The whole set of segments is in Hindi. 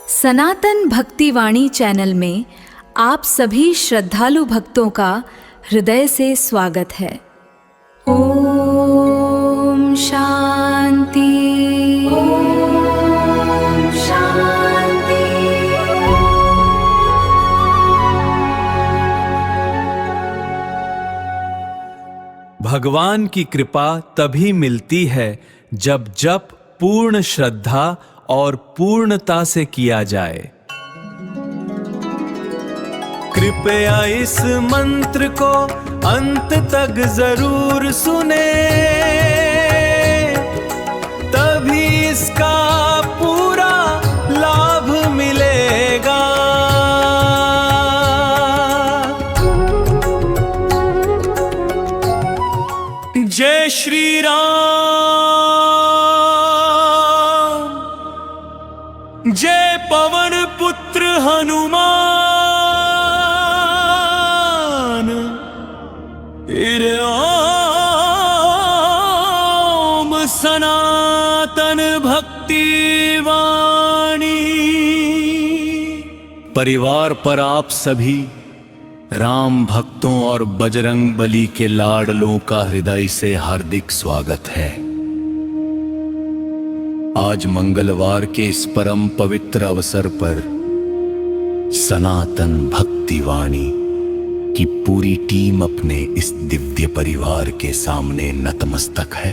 सनातन भक्तिवाणी चैनल में आप सभी श्रद्धालु भक्तों का हृदय से स्वागत है। ओम शांति, ओम शांति। भगवान की कृपा तभी मिलती है जब जप पूर्ण श्रद्धा और पूर्णता से किया जाए। कृपया इस मंत्र को अंत तक जरूर सुने, तभी इसका पूरा लाभ मिलेगा। जय श्री राम, जय पवन पुत्र हनुमान, ओम सनातन भक्ति वाणी। परिवार पर आप सभी राम भक्तों और बजरंग बली के लाडलों का हृदय से हार्दिक स्वागत है। आज मंगलवार के इस परम पवित्र अवसर पर सनातन भक्ति वाणी की पूरी टीम अपने इस दिव्य परिवार के सामने नतमस्तक है।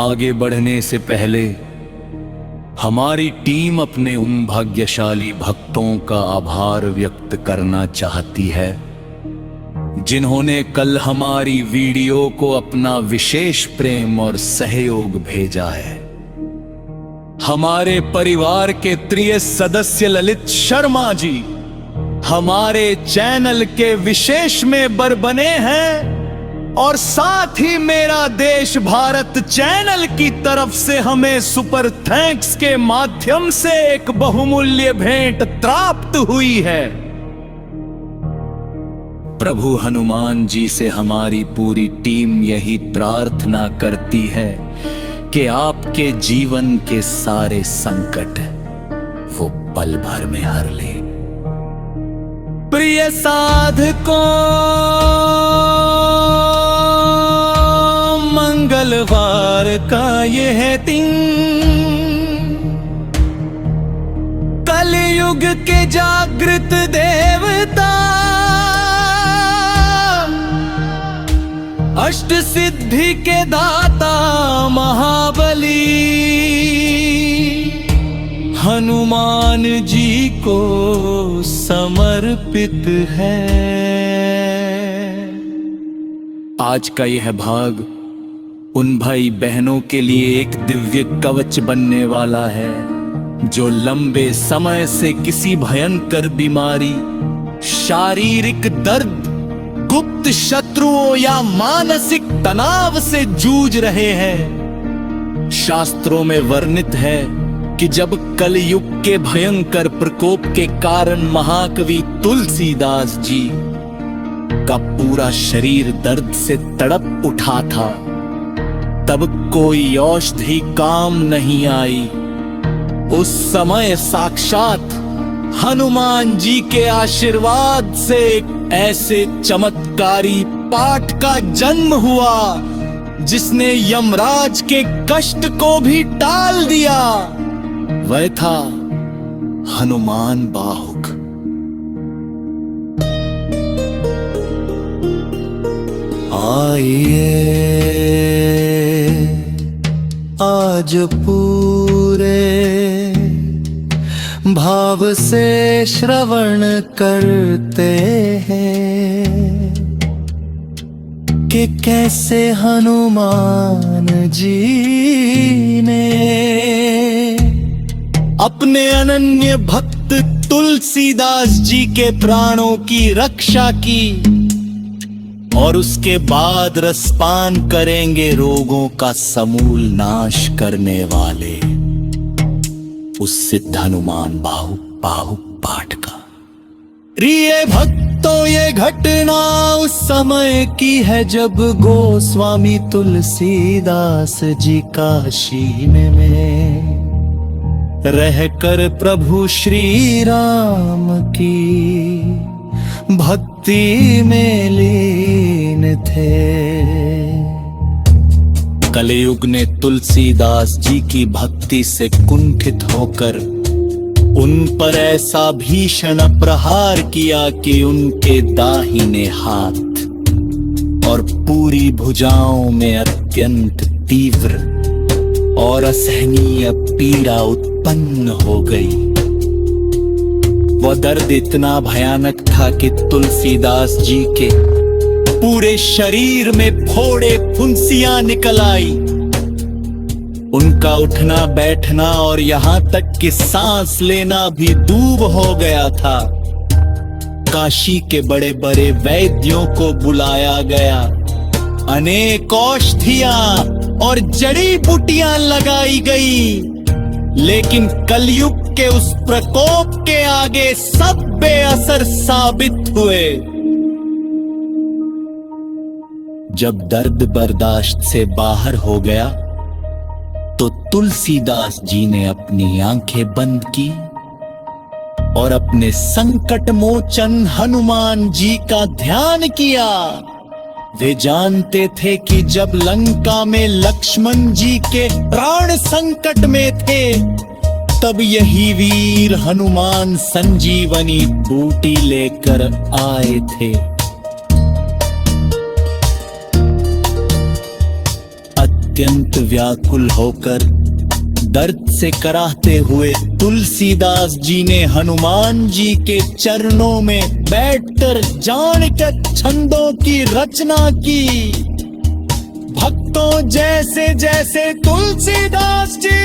आगे बढ़ने से पहले हमारी टीम अपने उन भाग्यशाली भक्तों का आभार व्यक्त करना चाहती है जिन्होंने कल हमारी वीडियो को अपना विशेष प्रेम और सहयोग भेजा है। हमारे परिवार के प्रिय सदस्य ललित शर्मा जी हमारे चैनल के विशेष मेंबर बने हैं और साथ ही मेरा देश भारत चैनल की तरफ से हमें सुपर थैंक्स के माध्यम से एक बहुमूल्य भेंट प्राप्त हुई है। प्रभु हनुमान जी से हमारी पूरी टीम यही प्रार्थना करती है कि आपके जीवन के सारे संकट वो पल भर में हर ले। प्रिय साधकों, मंगलवार का यह दिन कलयुग के जागृत देवता अष्ट सिद्धि के दाता महाबली हनुमान जी को समर्पित है। आज का यह भाग उन भाई बहनों के लिए एक दिव्य कवच बनने वाला है जो लंबे समय से किसी भयंकर बीमारी, शारीरिक दर्द, गुप्त शत्रुओं या मानसिक तनाव से जूझ रहे हैं। शास्त्रों में वर्णित है कि जब कलयुग के भयंकर प्रकोप के कारण महाकवि तुलसीदास जी का पूरा शरीर दर्द से तड़प उठा था, तब कोई औषधि काम नहीं आई। उस समय साक्षात हनुमान जी के आशीर्वाद से एक ऐसे चमत्कारी पाठ का जन्म हुआ जिसने यमराज के कष्ट को भी टाल दिया। वह था हनुमान बाहुक। आइए आज पूरे भाव से श्रवण करते हैं कि कैसे हनुमान जी ने अपने अनन्य भक्त तुलसीदास जी के प्राणों की रक्षा की और उसके बाद रसपान करेंगे रोगों का समूल नाश करने वाले उस सिद्ध हनुमान बाहुक पाठ का। प्रिय भक्तों, ये घटना उस समय की है जब गोस्वामी तुलसीदास जी काशी में रहकर प्रभु श्री राम की भक्ति में लीन थे। कलयुग ने तुलसीदास जी की भक्ति से कुंठित होकर उन पर ऐसा भीषण प्रहार किया कि उनके दाहिने हाथ और पूरी भुजाओं में अत्यंत तीव्र और असहनीय पीड़ा उत्पन्न हो गई। वह दर्द इतना भयानक था कि तुलसीदास जी के पूरे शरीर में फोड़े फुंसियां निकल आई। उनका उठना बैठना और यहां तक कि सांस लेना भी दूब हो गया था। काशी के बड़े बड़े वैद्यों को बुलाया गया, अनेक औषधियां और जड़ी बूटियां लगाई गई, लेकिन कलयुग के उस प्रकोप के आगे सब बेअसर साबित हुए। जब दर्द बर्दाश्त से बाहर हो गया तो तुलसीदास जी ने अपनी आंखें बंद की और अपने संकट मोचन हनुमान जी का ध्यान किया। वे जानते थे कि जब लंका में लक्ष्मण जी के प्राण संकट में थे, तब यही वीर हनुमान संजीवनी बूटी लेकर आए थे। अत्यंत व्याकुल होकर दर्द से कराहते हुए तुलसीदास जी ने हनुमान जी के चरणों में बैठकर जाणकर छंदों की रचना की। भक्तों जैसे जैसे तुलसीदास जी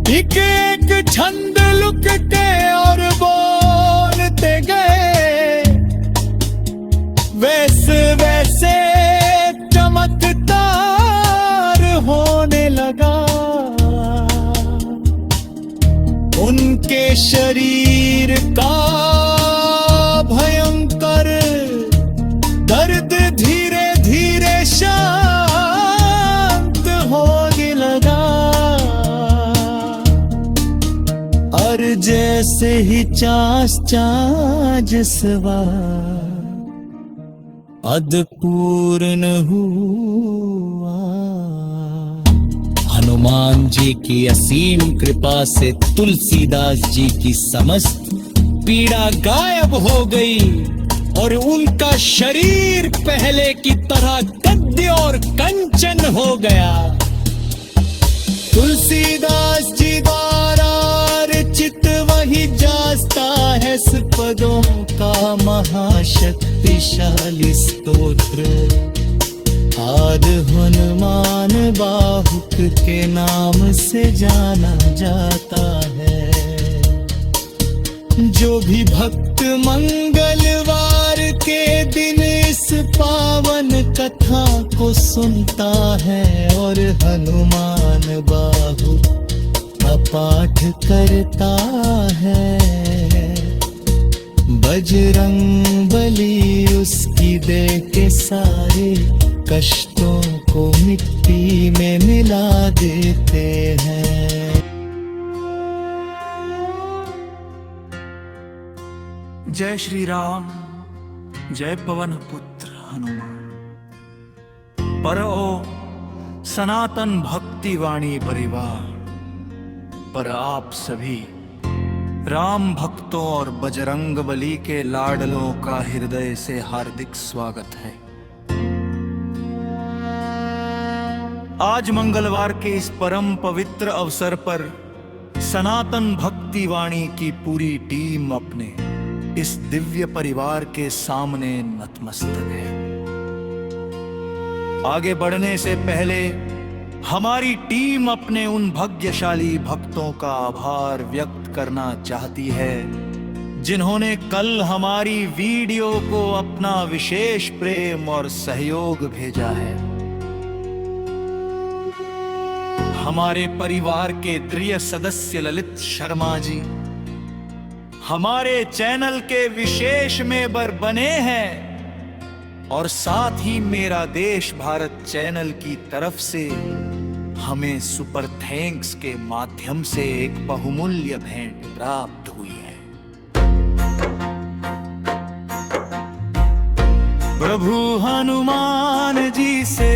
एक एक छंद लुकते और बोलते गए, वैसे वैसे चमत्कार होने लगा। उनके शरीर का भयंकर दर्द धीरे धीरे शांत होने लगा। और जैसे ही चाज सवार अधपूर्ण हुआ, हनुमान जी की असीम कृपा से तुलसीदास जी की समस्त पीड़ा गायब हो गई और उनका शरीर पहले की तरह गद्य और कंचन हो गया। तुलसीदास जी द्वारा रचित वही जास्ता है पदों का महाशक्तिशाली स्तोत्र, आद हनुमान बाहुक के नाम से जाना जाता है। जो भी भक्त मंगलवार के दिन इस पावन कथा को सुनता है और हनुमान बाहुक का पाठ करता है, बजरंग बली उसकी देह के सारे कष्टों को मिट्टी में मिला देते हैं। जय श्री राम, जय पवन पुत्र हनुमान। पर ओ सनातन भक्ति वाणी परिवार, पर आप सभी राम भक्तों और बजरंग बली के लाडलों का हृदय से हार्दिक स्वागत है। आज मंगलवार के इस परम पवित्र अवसर पर सनातन भक्ति वाणी की पूरी टीम अपने इस दिव्य परिवार के सामने नतमस्तक है। आगे बढ़ने से पहले हमारी टीम अपने उन भाग्यशाली भक्तों का आभार व्यक्त करना चाहती है जिन्होंने कल हमारी वीडियो को अपना विशेष प्रेम और सहयोग भेजा है। हमारे परिवार के प्रिय सदस्य ललित शर्मा जी हमारे चैनल के विशेष मेंबर बने हैं और साथ ही मेरा देश भारत चैनल की तरफ से हमें सुपर थैंक्स के माध्यम से एक बहुमूल्य भेंट प्राप्त हुई है। प्रभु हनुमान जी से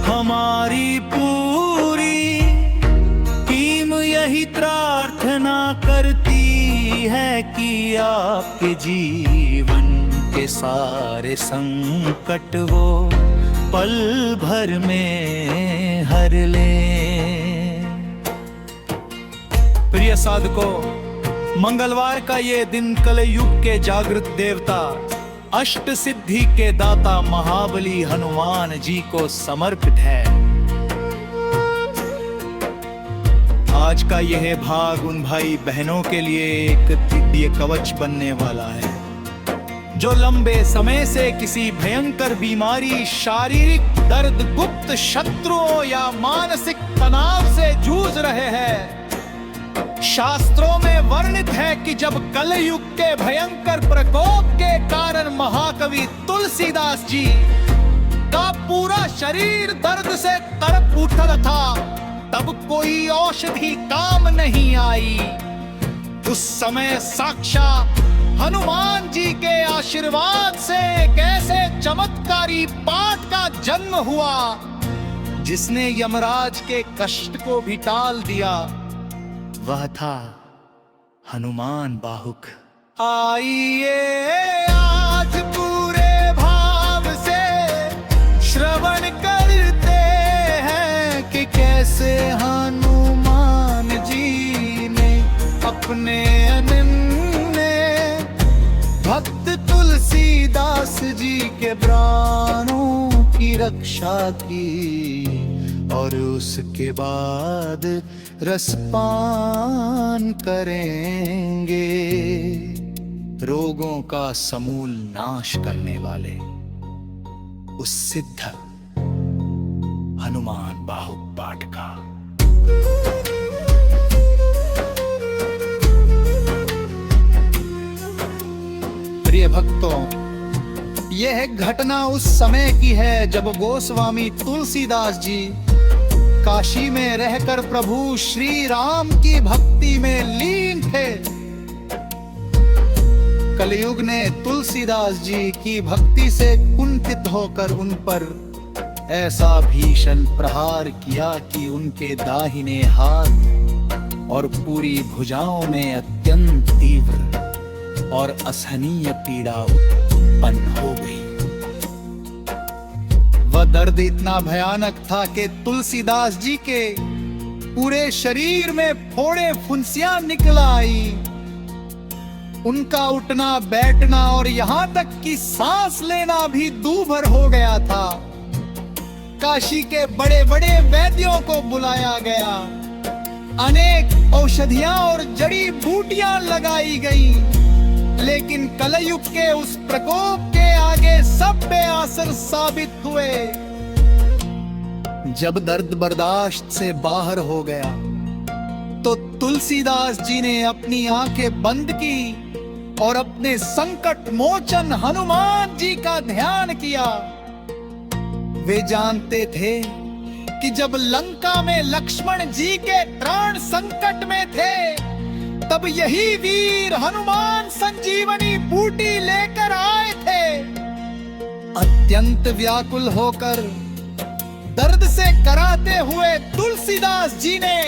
हमारी पूरी टीम यही प्रार्थना करती है कि आपके जीवन के सारे संकट वो पल भर में हर ले। प्रिय साधकों, मंगलवार का ये दिन कलयुग के जागृत देवता, अष्ट सिद्धि के दाता महाबली हनुमान जी को समर्पित है। आज का यह भाग उन भाई बहनों के लिए एक दिव्य कवच बनने वाला है, जो लंबे समय से किसी भयंकर बीमारी, शारीरिक दर्द, गुप्त शत्रुओं या मानसिक तनाव से जूझ रहे हैं। शास्त्रों में वर्णित है कि जब कलयुग के भयंकर प्रकोप के कारण महाकवि तुलसीदास जी का पूरा शरीर दर्द से तड़प उठा था, तब कोई औषधि काम नहीं आई। उस समय साक्षात हनुमान जी के आशीर्वाद से एक ऐसे चमत्कारी पाठ का जन्म हुआ जिसने यमराज के कष्ट को भी टाल दिया। वह था हनुमान बाहुक। आइए आज पूरे भाव से श्रवण करते हैं कि कैसे हनुमान जी ने अपने अनन्य भक्त तुलसीदास जी के प्राणों की रक्षा की और उसके बाद रसपान करेंगे। रोगों का समूल नाश करने वाले उस सिद्ध हनुमान बाहुक पाठ का। प्रिय भक्तों, यह घटना उस समय की है जब गोस्वामी तुलसीदास जी काशी में रहकर प्रभु श्री राम की भक्ति में लीन थे। कलयुग ने तुलसीदास जी की भक्ति से कुंठित होकर उन पर ऐसा भीषण प्रहार किया कि उनके दाहिने हाथ और पूरी भुजाओं में अत्यंत तीव्र और असहनीय पीड़ा उत्पन्न हो गई। वह दर्द इतना भयानक था कि तुलसीदास जी के पूरे शरीर में फोड़े फुंसियां निकल आई। उनका उठना बैठना और यहाँ तक कि सांस लेना भी दूभर हो गया था। काशी के बड़े बड़े वैद्यों को बुलाया गया, अनेक औषधियां और जड़ी बूटियां लगाई गई, लेकिन कलयुग के उस प्रकोप के आगे सब बेअसर साबित हुए। जब दर्द बर्दाश्त से बाहर हो गया तो तुलसीदास जी ने अपनी आंखें बंद की और अपने संकट मोचन हनुमान जी का ध्यान किया। वे जानते थे कि जब लंका में लक्ष्मण जी के प्राण संकट में थे, तब यही वीर हनुमान संजीवनी बूटी लेकर आए थे। अत्यंत व्याकुल होकर दर्द से कराते हुए तुलसीदास जी ने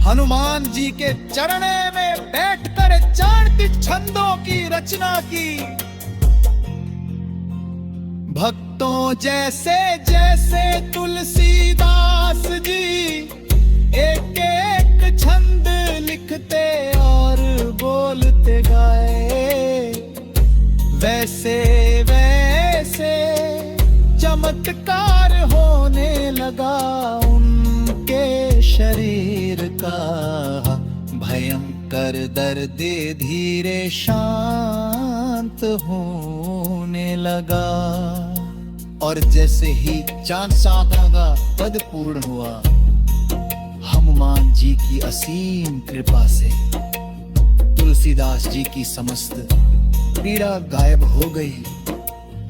हनुमान जी के चरणों में बैठकर 4 छंदों की रचना की। भक्तों जैसे जैसे तुलसीदास जी एक एक छंद लिखते और बोलते गाए, वैसे वैसे चमत्कार होने लगा उनके शरीर का। भयंकर दर्द धीरे शांत होने लगा और जैसे ही 4 सालों का पद पूर्ण हुआ, हनुमान जी की असीम कृपा से तुलसीदास जी की समस्त पीड़ा गायब हो गई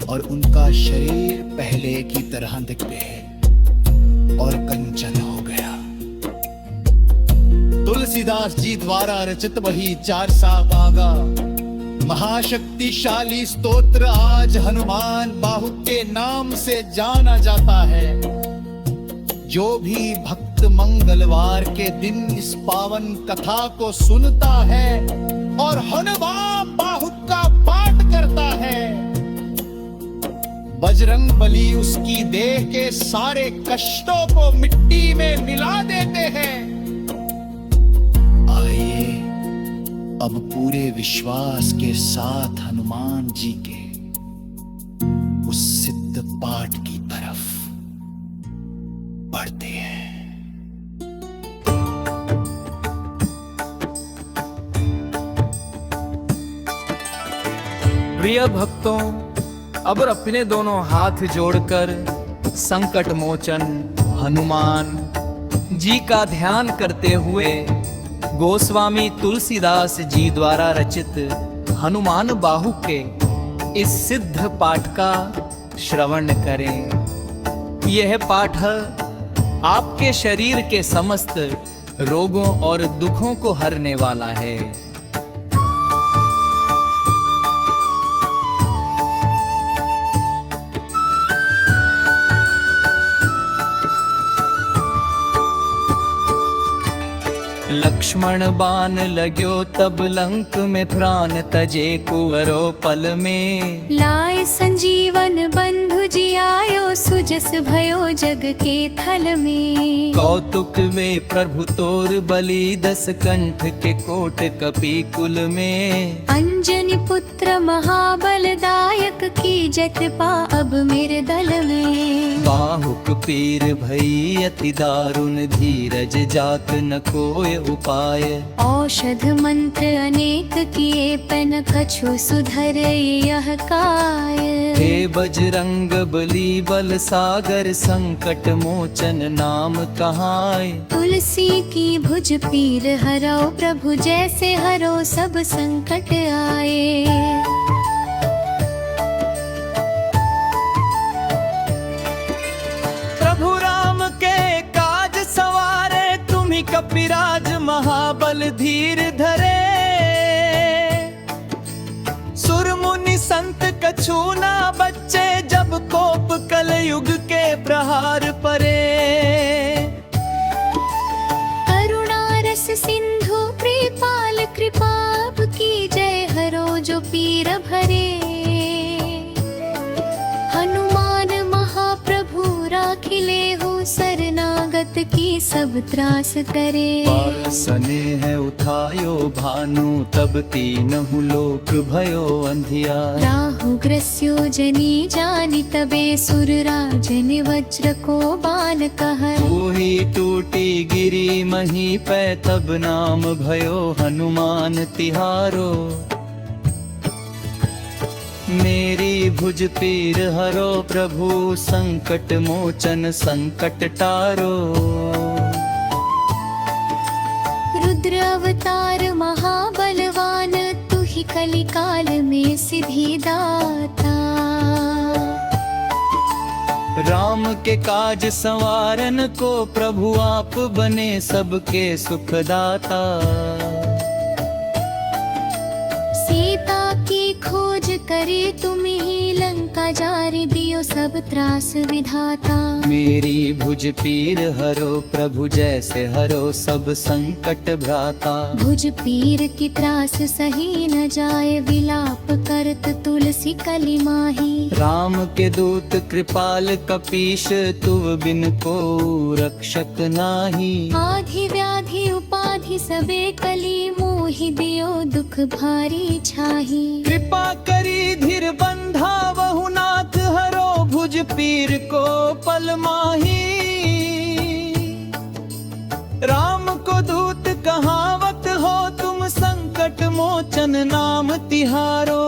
और उनका शरीर पहले की तरह दिखते हैं। और कंचन हो गया। तुलसीदास जी द्वारा रचित वही 400 पागा महाशक्तिशाली स्तोत्र आज हनुमान बाहु के नाम से जाना जाता है। जो भी भक्त मंगलवार के दिन इस पावन कथा को सुनता है और हनुमान बाहु का पाठ करता है, बजरंग बली उसकी देह के सारे कष्टों को मिट्टी में मिला देते हैं। आइए अब पूरे विश्वास के साथ हनुमान जी के उस सिद्ध पाठ की तरफ बढ़ते हैं। प्रिय भक्तों, अब अपने दोनों हाथ जोड़कर संकट मोचन हनुमान जी का ध्यान करते हुए गोस्वामी तुलसीदास जी द्वारा रचित हनुमान बाहु के इस सिद्ध पाठ का श्रवण करें। यह पाठ आपके शरीर के समस्त रोगों और दुखों को हरने वाला है। लक्ष्मण बाण लग्यो तब लंक में प्राण तजे कुंवरो पल में। लाए संजीवन बंधु जी आयो सुजस भयो जग के थल में। कौतुक में प्रभु तोर बलि 10 कंठ के कोट कपि कुल में। अंजनी पुत्र महाबलदायक की जत पा अब मेरे दल में। बाहुक पीर भई अति दारुण धीरज जात न कोय उपाय। औषध मंत्र अनेक किए पन कछु सुधर यह काय। हे बजरंग बली बल सागर संकट मोचन नाम कहाय। तुलसी की भुज पीर हरो प्रभु जैसे हरो सब संकट आए। प्रभु राम के काज सवारे तुम्ही कपिराज महाबल धीर धरे। सुर मुनि संत कछु ना बच्चे जब कोप कल युग के प्रहार परे। करुणा रस सिंधु कृपाल कृपाप की जय हरो जो पीर भरे। हनुमान महाप्रभु राखिले हो शरणागत की सब त्रास करे। सने है उठायो भानु तब तीनहु लोक भयो अंधियार। राहु ग्रस्यो जनी जानी तबे सुर राजन वज्र को बान कहर। ही टूटी गिरी मही पै तब नाम भयो हनुमान तिहारो। मेरी भुज पीर हरो प्रभु संकट मोचन संकट टारो। रुद्र अवतार महाबलवान तू ही कली काल में सिद्धि दाता। राम के काज संवारन को प्रभु आप बने सबके सुखदाता। सीता की खोज करे तुम ही लंका जारी दियो सब त्रास विधाता। मेरी भुज पीर हरो प्रभु जैसे हरो सब संकट भ्राता। भुज पीर की त्रास सही न जाए विलाप करत तुलसी कली माही। राम के दूत कृपाल कपीश तुव बिन को रक्षक नाही। आधि व्याधि उपाधि सबे कली मोहि दियो दुख भारी छाही। कृपा करी धीर बंधा बहु नाथ हरो भुज पीर को पल माही। राम को दूत कहावत हो तुम संकट मोचन नाम तिहारो।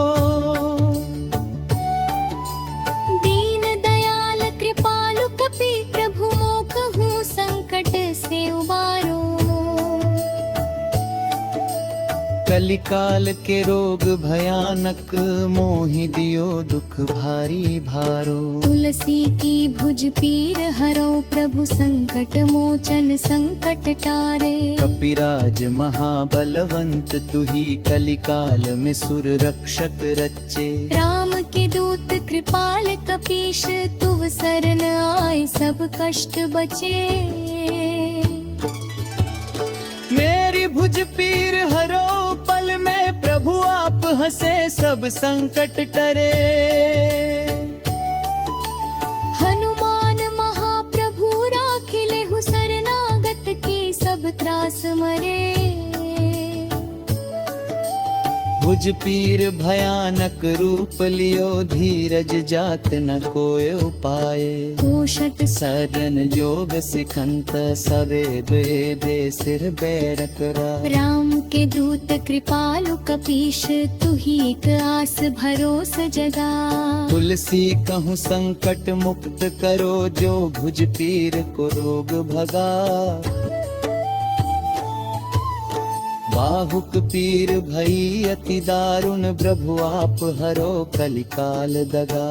दीन दयाल कृपालु कपि प्रभु मोकहु संकट से उबारो। कलिकाल के रोग भयानक, मोहि दियो दुख भारी भारो। तुलसी की भुज पीर हरो, प्रभु संकट मोचन संकट टारे। कपिराज महाबलवंत, तुही कलिकाल में सुर रक्षक रचे। राम के दूत कृपाल कपीश, तुव शरण आए सब कष्ट बचे। मेरी भुज पीर हरो, पल में प्रभु आप हंसे सब संकट टरे। हनुमान महाप्रभु राखिले हु, शरणागत की सब त्रास मरे। भुज पीर भयानक रूप लियो, धीरज जात न कोय उपाय। कोशट सदन जोग सिखंत, सवे दे सिर बैरक रा। राम के दूत कृपालु कपीश, तुही एक आस भरोस जगा। तुलसी कहूँ संकट मुक्त करो, जो भुज पीर को रोग भगा। बाहुक पीर भई अति दारुण, प्रभु आप हरो कलिकाल दगा।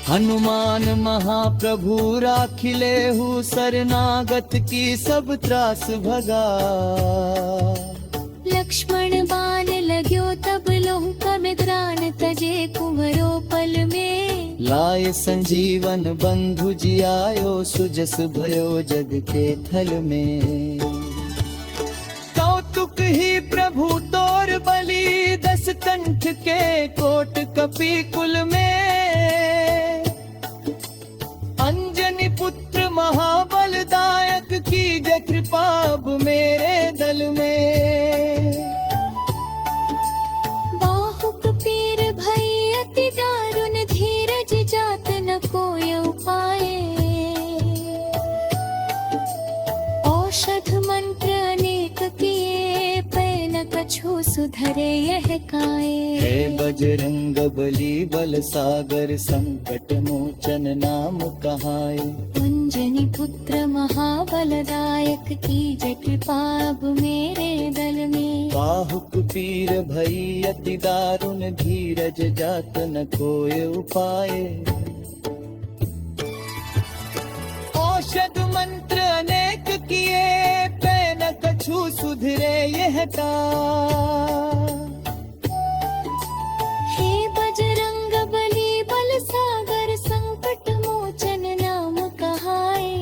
हनुमान महाप्रभु राखिले हु, शरणागत की सब त्रास भगा। लक्ष्मण बाण लाग्यो तब लहु, कमिद्रान तजे कुंवरो पल में। लाय संजीवन बंधु जियायो, सुजस भयो जग के थल में। कौतुक ही प्रभु तोर बलि, दस कंठ के कोट कपि कुल में। अंजनी पुत्र महाबलदायक, की जय कृपा अब मेरे दल में। बाहुक पीर भई अति दारुण, धीरज जात न कोय उपाय। औषध मंत्र अनेक किए, पै न कछु सुधरे यह काए। हे बजरंग बली बल सागर, संकट मोचन नाम कहाए। अंजनी पुत्र महाबलदायक, की जय कृपा अब मेरे दल में। बाहुक पीर भई अति दारुण, धीरज जात न कोय उपाय। औषध मंत्र अनेक किए, पै न कछु सुधरे यह का। हे बजरंग बली बल सागर, संकट मोचन नाम कहाए।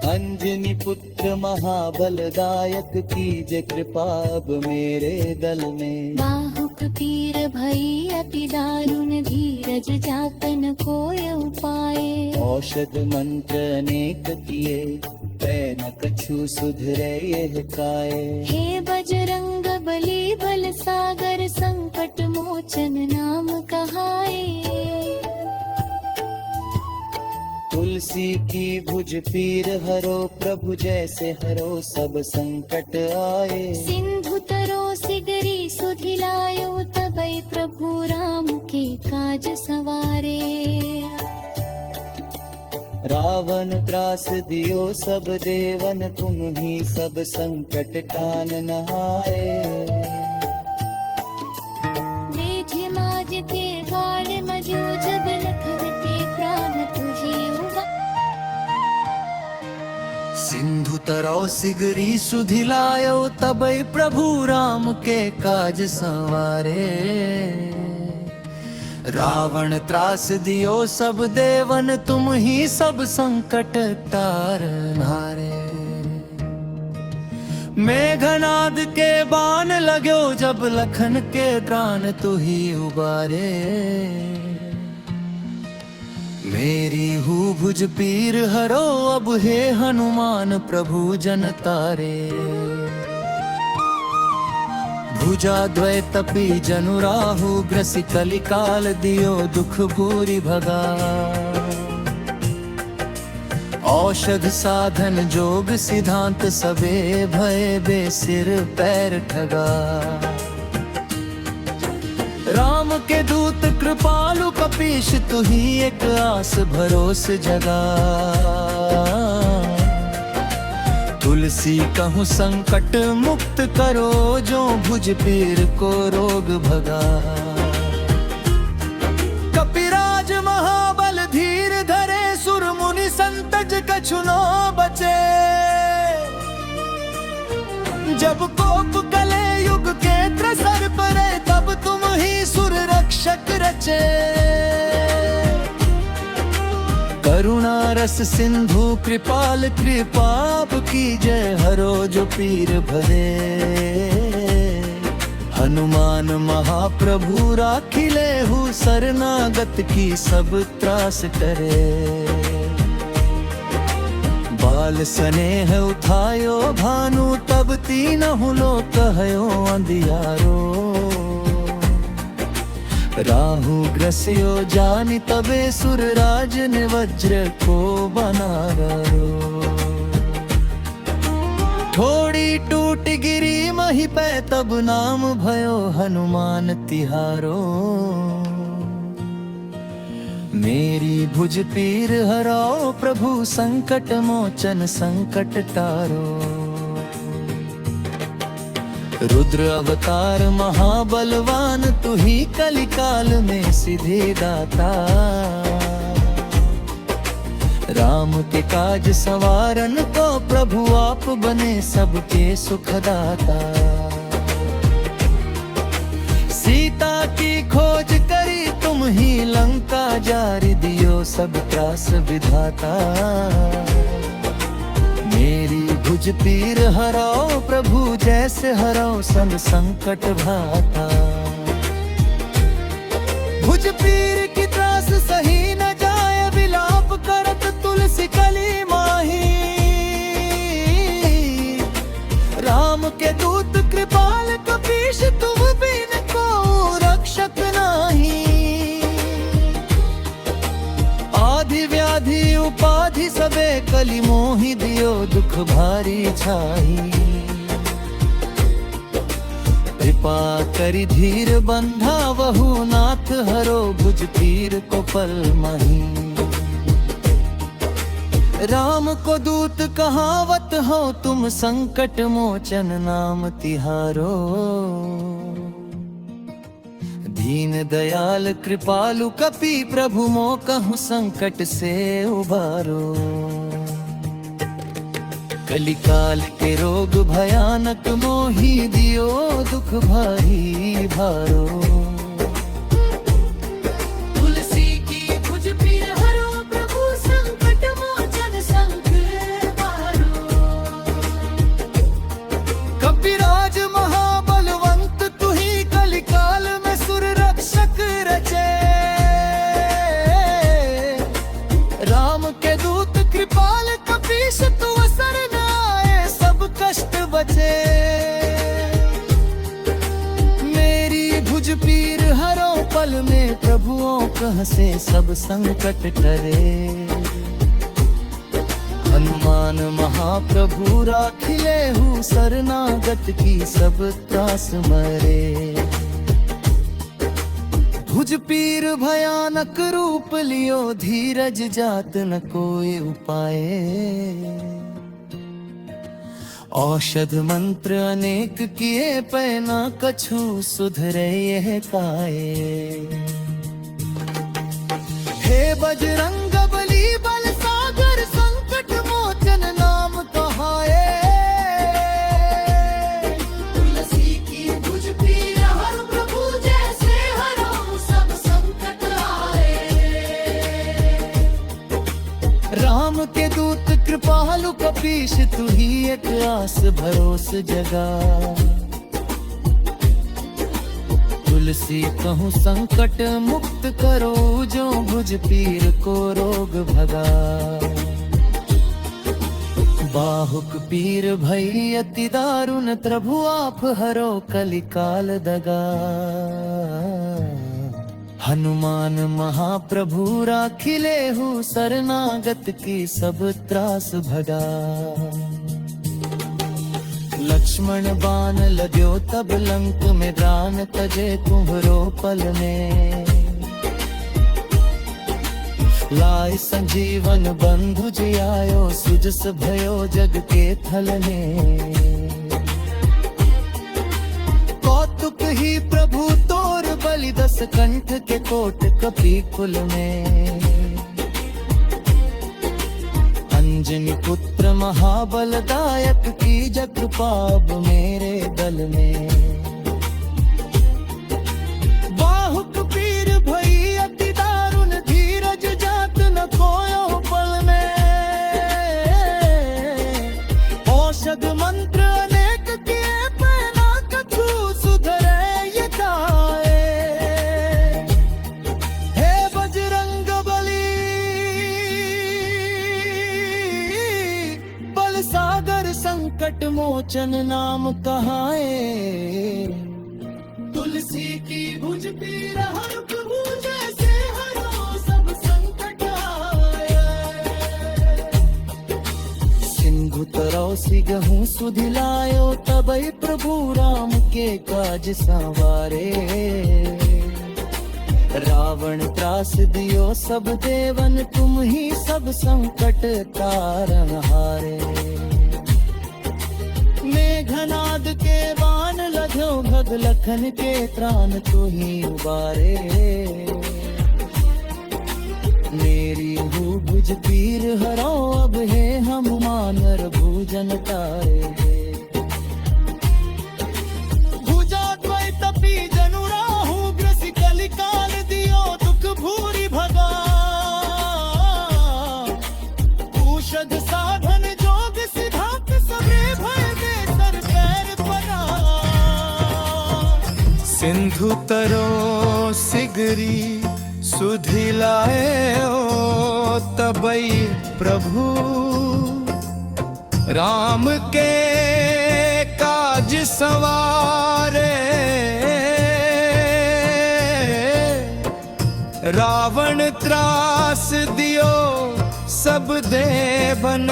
अंजनी पुत्र महाबलदायक, की जय कृपा अब मेरे दल में। बाहुक पीर भई अति दारुण, धीरज जात न कोय उपाय। औषध मंत्र अनेक किए, पै न कछु सुधरे यह काय। हे बजरंग बली बल सागर, संकट मोचन नाम कहाए। तुलसी की भुज पीर हरो, प्रभु जैसे हरो सब संकट आए। सिंधु तरो सिगरी सुधिलायो, तबै प्रभु राम के काज सवारे। रावण त्रास दियो सब देवन, तुम ही सब संकट कान नहाए। मेघे माज के गाल मजो, जब लखन के प्राण तुझे उबा। सिंधु तरौ सिगरी सुधिलायो, तबै प्रभु राम के काज संवारे। रावण त्रास दियो सब देवन, तुम ही सब संकट तारनारे। मेघनाद के बाण लाग्यो, जब लखन के प्राण तू ही उबारे। मेरी हूँ भुज पीर हरो, अब हे हनुमान प्रभु जन तारे। भुजा द्वय तपी जनु राहु, ग्रसि कलिकाल दियो दुख भूरि भगा। औषध साधन जोग सिद्धांत, सबे भय बे सिर पैर ठगा। राम के दूत कृपालु कपीश, तू ही एक आस भरोस जगा। तुलसी कहूँ संकट मुक्त करो, जो भुज पीर को रोग भगा। कपिराज महाबल धीर धरे, सुर मुनि संतज कछु न बचे। जब कोप कले युग के त्रसर परे, तब तुम ही सुर रक्षक रचे। करुणा रस सिंधु कृपाल, कृपाप की जय हरो जो पीर भरे। हनुमान महाप्रभु राखिले हूँ, शरणागत की सब त्रास करे। बाल स्नेह उठायो भानु, तब तीनहु लोक कहयो अंधियारो। राहु ग्रस्यो जानि, तबे सुर राज ने वज्र को बनारो। थोड़ी टूट गिरी मही पे, तब नाम भयो हनुमान तिहारो। मेरी भुज पीर हराओ, प्रभु संकट मोचन संकट टारो। रुद्र अवतार महाबलवान, तू ही कलिकाल में सिद्धि दाता। राम के काज सवारन को, प्रभु आप बने सबके सुखदाता। सीता की खोज करी, तुम ही लंका जारी दियो सब त्रास विधाता। मेरी भुज पीर हराओ, प्रभु जैसे हराओ सब संकट भाता। भुज पीर की त्रास सही न जाए, विलाप करत तुलसी कली माही। राम के दूत कृपाल कपीश, तुम बिन को रक्षक नाही। आधि व्याधि उपाधि सबे, कली मोहि दियो दुख भारी छाई। कृपा करि धीर बंधा, वहु नाथ हरो भुज पीर को पल मही। राम को दूत कहावत हो, तुम संकट मोचन नाम तिहारो। दीन दयाल कृपालु कपि, प्रभु मो कहूँ संकट से उबारो। कलिकाल के रोग भयानक, मोहि दियो दुख भारी भारो। तुलसी की भुज पीर हरो, प्रभु संकट मोचन संकट हारो। कपिराज महाबलवंत, तू ही कलिकाल में सुर रक्षक रचे। राम के दूत कृपाल कपीश, तू असर न आए सब कष्ट बचे। मेरी भुज पीर हरो, पल में प्रभुओं कह से सब संकट टरे। हनुमान महाप्रभु राखिले हूँ, शरणागत की सब त्रास मरे। भुज पीर भयानक रूप लियो, धीरज जात न कोई उपाय। औषध मंत्र अनेक किए, पैना कछु सुधरे यह काये। हे बजरंग बली बल सागर, संकट मोचन नाम कहाए। तुलसी की भुज पीर हर, प्रभु जैसे हरो सब संकट आए। राम के दूत कृपालु कपीश, तू ही एक आस भरोस जगा। तुलसी कहूँ संकट मुक्त करो, जो भुज पीर को रोग भगा। बाहुक पीर भई अति दारुण, प्रभु आप हरो कलिकाल दगा। हनुमान महाप्रभु राखिले हूँ, शरणागत की सब त्रास भगा। लक्ष्मण बाण लद्यो तब लंक में, प्राण तजे तुम्हरो पल में। लाय संजीवन बंधु जी आयो सुजस भयो जग के थल में। कौतुक ही प्रभु तोर बलि दस कंठ के कोट कपी कुल में। अंजनी पुत्र महाबलदायक की जग कृपा अब मेरे दल में। बाहुक पीर भई अति दारुण धीरज जात न खोयो पल में। औषध मंत्र अनेक किए पैना कछु सुधरे ये ताए। हे बजरंग बली बल सागर संकट मोचन नाम कहाए। तुलसी की भुज पीर हर प्रभु जैसे हरो सब संकट आए। सिंधु तरौ सिगहूं सुधिलायो तबै प्रभु राम के काज संवारे। रावण त्रास दियो सब देवन तुम ही सब संकट तारण हारे। मेघनाद के बाण लग्यो भग लखन के त्राण तू ही उबारे। मेरी हूँ भुज पीर हरो अब है हनुमान भूजन तारे। भुजा द्वै तपी जनु राहु ग्रसि कलिकाल दियो दुख भूरि भगा। औषध साधन जोग सिद्धांत सबरे भय सिंधु तरो सिगरी सुधिलाए ओ तबै प्रभु राम के काज संवारे। रावण त्रास दियो सब देवन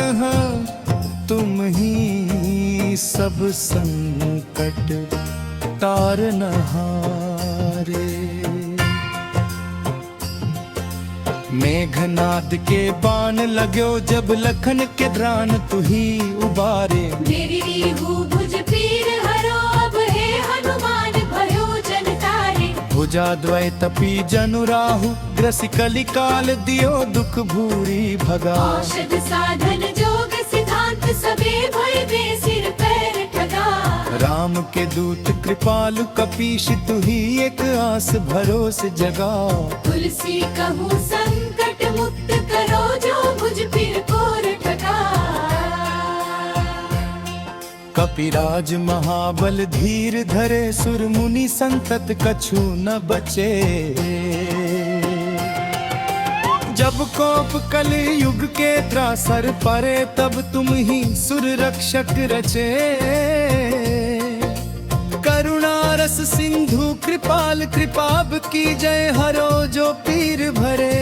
तुम ही सब संकट तारन हारे। मेघनाद के बाण लाग्यो जब लखन के द्राण तू ही उबारे। मेरी रीहू भुज पीर हरो अब हे हनुमान भयो जन तारे। भुजा द्वय तपी जनु राहु ग्रसि कलिकाल दियो दुख भूरि भगा। औषध साधन जोग सिद्धांत सबे भय बे सिर पैर ठगा। राम के दूत कृपालु कपीश तू ही एक आस भरोस जगा। तुलसी कहूँ संकट मुक्त करो जो भुज पीर कोर ठगा। कपिराज महाबल धीर धरे सुर मुनि संतत कछु न बचे। जब कोप कल युग के त्रासर परे तब तुम ही सुर रक्षक रचे। करुणारस सिंधु कृपाल कृपाब की जय हरो जो पीर भरे।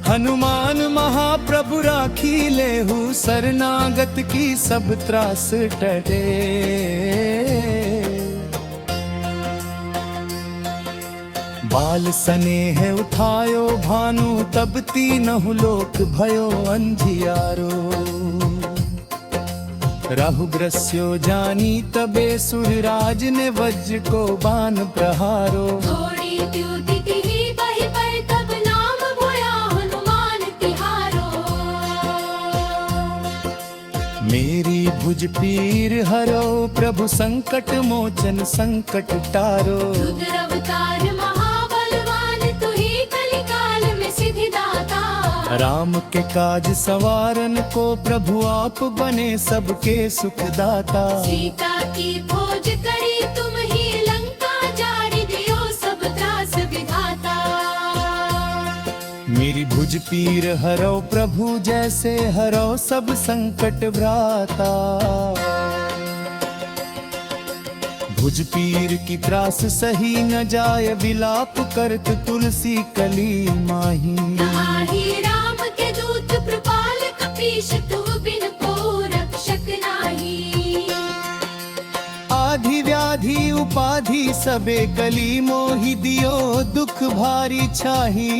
हनुमान महाप्रभु राखी लेहु शरणागत की सब त्रास टरे। बाल स्नेह उठायो भानु तब तीनहु लोक भयो अंधियारो। राहु ग्रस्यो जानी तबे सुरराज ने वज्र को बाण प्रहारो। थोड़ी द्युति तिहि बहि पर तब नाम भोया हनुमान तिहारो। मेरी भुज पीर हरो प्रभु संकट मोचन संकट टारो। रुद्र अवतार महाबलवान तू ही कलिकाल में सिद्धिदाता। राम के काज सवारन को प्रभु आप बने सबके सुखदाता। सीता की खोज करी तुम ही लंका जारी दियो सब त्रास विधाता। मेरी भुज पीर हरो प्रभु जैसे हरो सब संकट भ्राता। भुज पीर की त्रास सही न जाय विलाप करत तुलसी कली माही। नहाहि राम के दूत कृपाल कपीश तू बिन को रक्षक नाही। आधि व्याधि उपाधि सबे कली मोहि दियो दुख भारी छाही।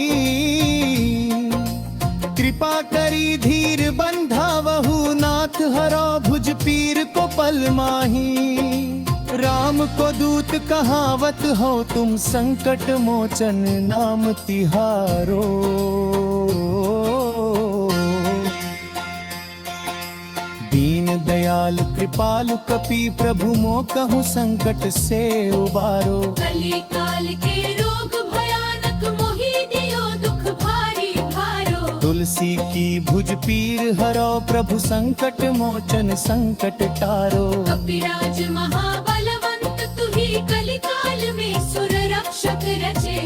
कृपा करी धीर बंधा वहु नाथ हरो भुज पीर को पल माही। राम को दूत कहावत हो तुम संकट मोचन नाम तिहारो। दीन दयाल कृपालु कपि प्रभु मो कहूँ संकट से उबारो। कली काल के रोग भयानक मोहि दियो दुख भारी भारो। तुलसी की भुज पीर हरो प्रभु संकट मोचन संकट टारो। कपिराज महाबलवंत तुही कली काल में सुर रक्षक रचे।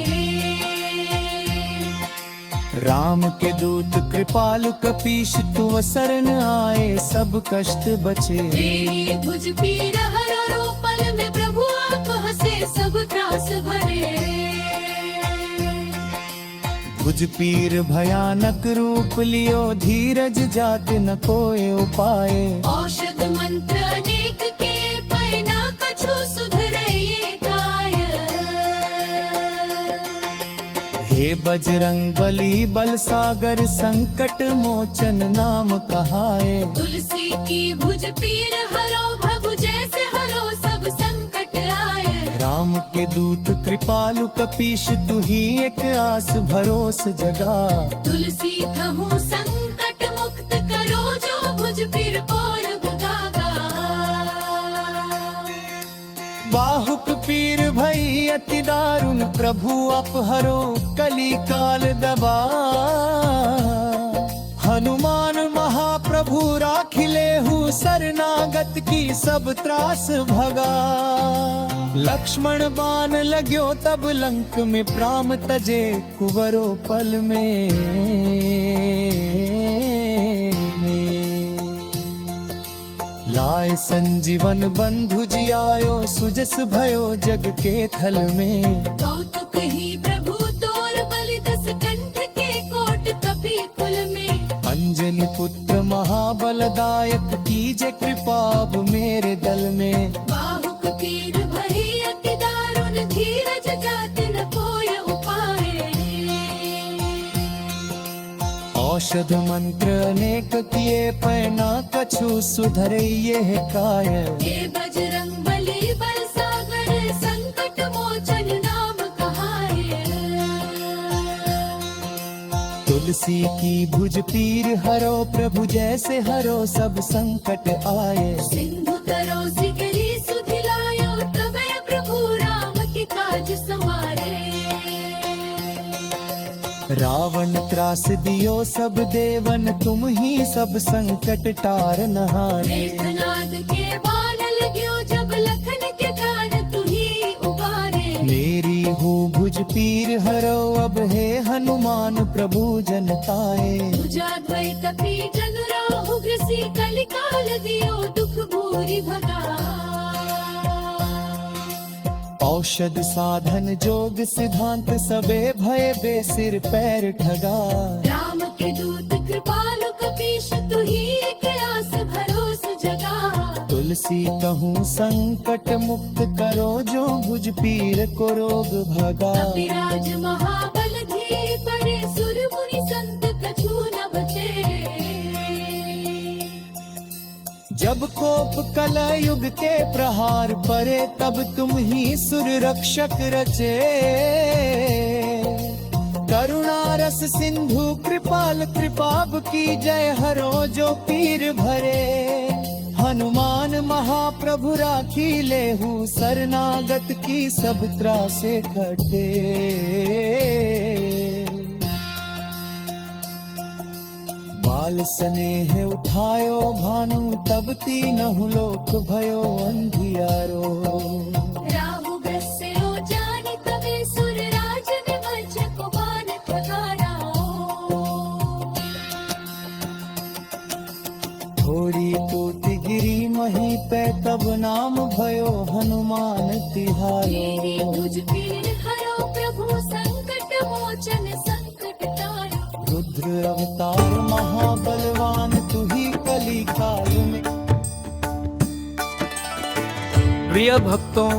राम के दूत कृपालु कपीश तु शरण आए सब कष्ट बचे। तेरी भुज पीर हरो रो पल में प्रभु आप हंसे सब त्रास भरे। भुज पीर भयानक रूप लियो धीरज जात न कोई उपाय। औषध मंत्र अनेक के पैना कछु सुधरइए काय। हे बजरंग बली बल सागर संकट मोचन नाम कहाए। तुलसी की भुज पीर हरो भगु जैसे हरो सब संकट आए। राम के दूत कृपालु कपीश तू ही एक आस भरोस जगा। तुलसी कहूँ संकट मुक्त करो जो भुज पीर और भगागा। बाहुक पीर भई अति दारुण प्रभु अपहरो कली काल दबा। हनुमान महाप्रभु राखिले हूँ शरणागत की सब त्रास भगा। लक्ष्मण बाण लग्यो तब लंक में प्राम तजे कुंवरो पल में। लाए संजीवन बंधु जियायो सुजस भयो जग के थल में। कौतुक ही प्रभु तोर बलि दस कंठ के कोट कपि कुल में। अंजनी पुत्र महाबलदायक कीजे कृपा अब मेरे दल में। बाहुक पीर भई अति दारुण धीरज जात न कोय उपाय। औषध मंत्र अनेक किए पैना कछु सुधरइये काय। हे बजरंग बली बल सागर संकट मोचन नाम कहाए। तुलसी की भुज पीर हरो प्रभु जैसे हरो सब संकट आए। सिंधु तरो सिकली सुधिलायो तब प्रभु राम के काज संवारे। रावण त्रास दियो सब देवन तुम ही सब संकट टार नहारे। मेघनाद के बाण लग्यो जब लखन के कान तुही उबारे। मेरी हूँ भुज पीर हरो अब हे हनुमान प्रभु जनताए। तुझा द्वैत पी जन राहु ग्रसी कली काल दियो दुख भूरि भगा। औषध साधन जोग सिद्धांत सबे भय बेसिर पैर ठगा। राम के दूत कृपालु कपीश तुही एक आस भरोस जगा। तुलसी कहूँ संकट मुक्त करो जो भुज पीर को रोग भगा। कपिराज महाबल धी पड़े सुर मुनि संत कछु न बचे। जब कोप कलयुग के प्रहार परे तब तुम ही सुर रक्षक रचे। करुणा रस सिंधु कृपाल कृपाब की जय हरो जो पीर भरे। हनुमान महाप्रभु राखी लेहू शरणागत की सब त्रासे कटे। बाल स्नेह उठायो भानु तब तीनहु लोक भयो अंधियारो। राहु ग्रस्यो जानि तबे सुर राज ने वज्र को बाण ठगारा। थोड़ी तूत गिरी मही पे तब नाम भयो हनुमान तिहारो। तेरी भुज पीर हरो प्रभु संकट मोचन संकट टारो। रुद्र अवतार महाबलवान तू ही कली काल में। प्रिय भक्तों,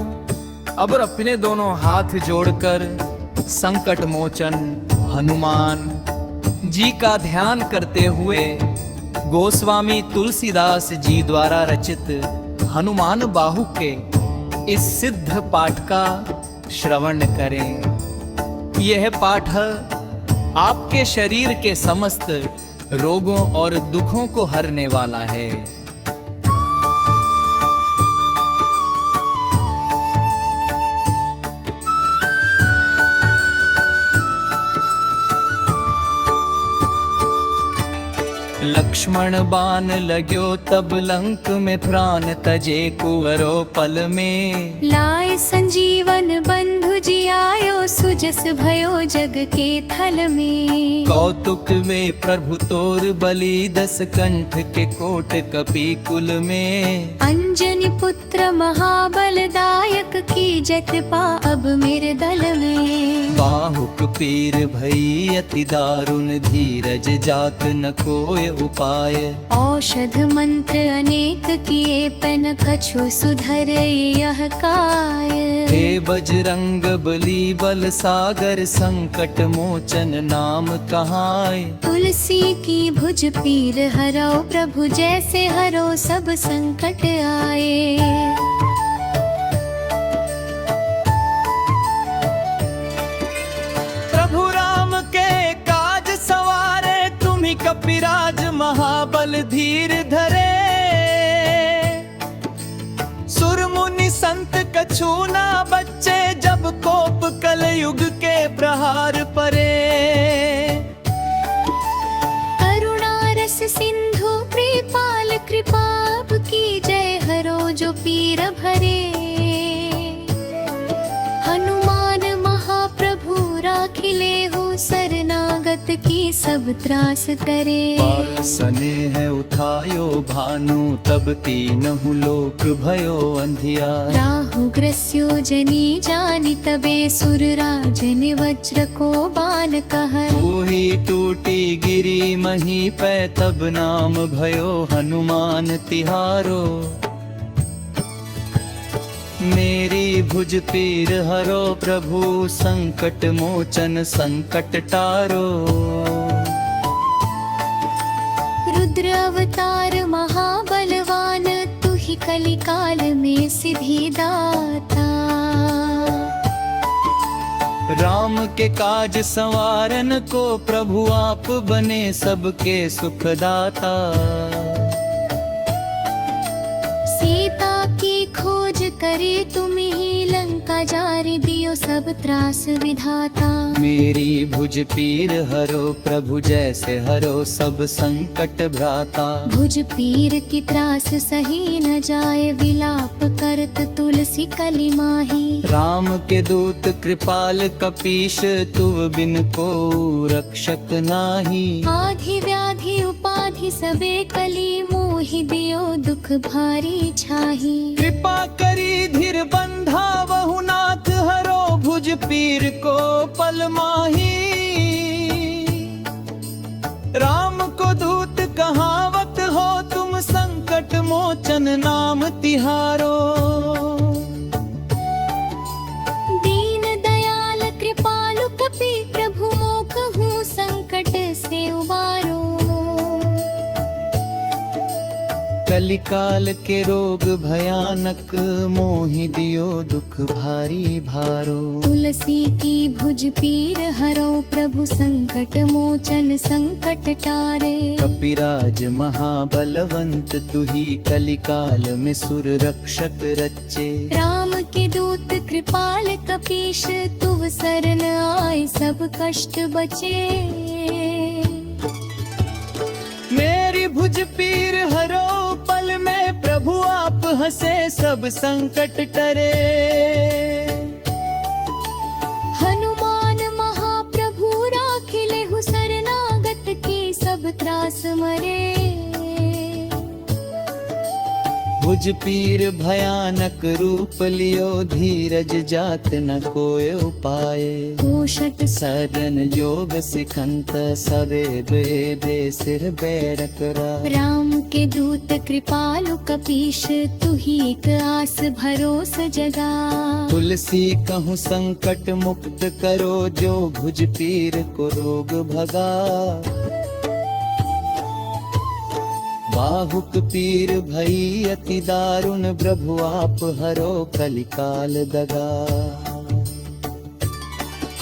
अब अपने दोनों हाथ जोड़कर संकट मोचन हनुमान जी का ध्यान करते हुए गोस्वामी तुलसीदास जी द्वारा रचित हनुमान बाहु के इस सिद्ध पाठ का श्रवण करें। यह पाठ आपके शरीर के समस्त रोगों और दुखों को हरने वाला है। लक्ष्मण बाण लाग्यो तब लंक में प्राण तजे कुंवरो पल में। लाए संजीवन बंधु जी आयो सुजस भयो जग के थल में। कौतुक में प्रभु तोर बलि दस कंठ के कोट कपि कुल में। अंजनी पुत्र महाबलदायक की जत पा अब मेरे दल में। बाहुक पीर भई अति दारुण धीरज जात न कोय उपाय। औषध मंत्र अनेक किए पन कछु सुधर यह काय। हे बजरंग बली बल सागर संकट मोचन नाम कहाय। तुलसी की भुज पीर हरो प्रभु जैसे हरो सब संकट आए। प्रभु राम के काज सवारे तुम्ही कपिराज महाबल धीर धरे। सुर मुनि संत कछु ना बच्चे जब कोप कल युग के प्रहार परे। करुणा रस सिंधु कृपाल कृपा की जय हरो जो पीर भरे। हनुमान महाप्रभु राखिले हो शरणागत की सब त्रास करे। सने है उठायो भानु तब तीनहु लोक भयो अंधियार। राहु ग्रस्यो जनी जानी तबे सुर राजन वज्र को बान कहर। ही टूटी गिरी मही पै तब नाम भयो हनुमान तिहारो। मेरी भुज पीर हरो प्रभु संकट मोचन संकट टारो। रुद्र अवतार महाबलवान तू ही कली काल में सिद्धि दाता। राम के काज संवारन को प्रभु आप बने सबके सुखदाता। सीता की खोज करे तुम ही लंका जारी दियो सब त्रास विधाता। मेरी भुज पीर हरो प्रभु जैसे हरो सब संकट भ्राता। भुज पीर की त्रास सही न जाए विलाप करत तुलसी कली माही। राम के दूत कृपाल कपीश तुव बिन को रक्षक नाही। आधि व्याधि उपाधि सबे कली मोहि दियो दुख भारी छाही। कृपा करी धीर बंधा बहु नाथ हरो भुज पीर को पल माही। राम को दूत कहावत हो तुम संकट मोचन नाम तिहारो। दीन दयाल कृपालु कपि प्रभु मोकहु संकट से उबारो। कलिकाल के रोग भयानक मोहि दियो दुख भारी भारो। तुलसी की भुज पीर हरो प्रभु संकट मोचन संकट टारे। कपिराज महाबलवंत तुही कलिकाल में सुर रक्षक रचे। राम के दूत कृपाल कपीश तुव शरण आए सब कष्ट बचे। मेरी भुज पीर हरो पल में प्रभु आप हंसे सब संकट टरे। हनुमान महाप्रभु राखिले हु शरणागत की सब त्रास मरे। भुज भुज पीर भयानक रूप लियो, धीरज जात न कोय उपाय। पोषक सदन जोग सिखंत सबे दे सिर बैरक राम के दूत कृपालु कपीश, तू ही एक आस भरोस जगा। तुलसी कहूँ संकट मुक्त करो, जो भुज पीर को रोग भगा। बाहुक पीर भई अति दारुण, प्रभु आप हरो कलिकाल दगा।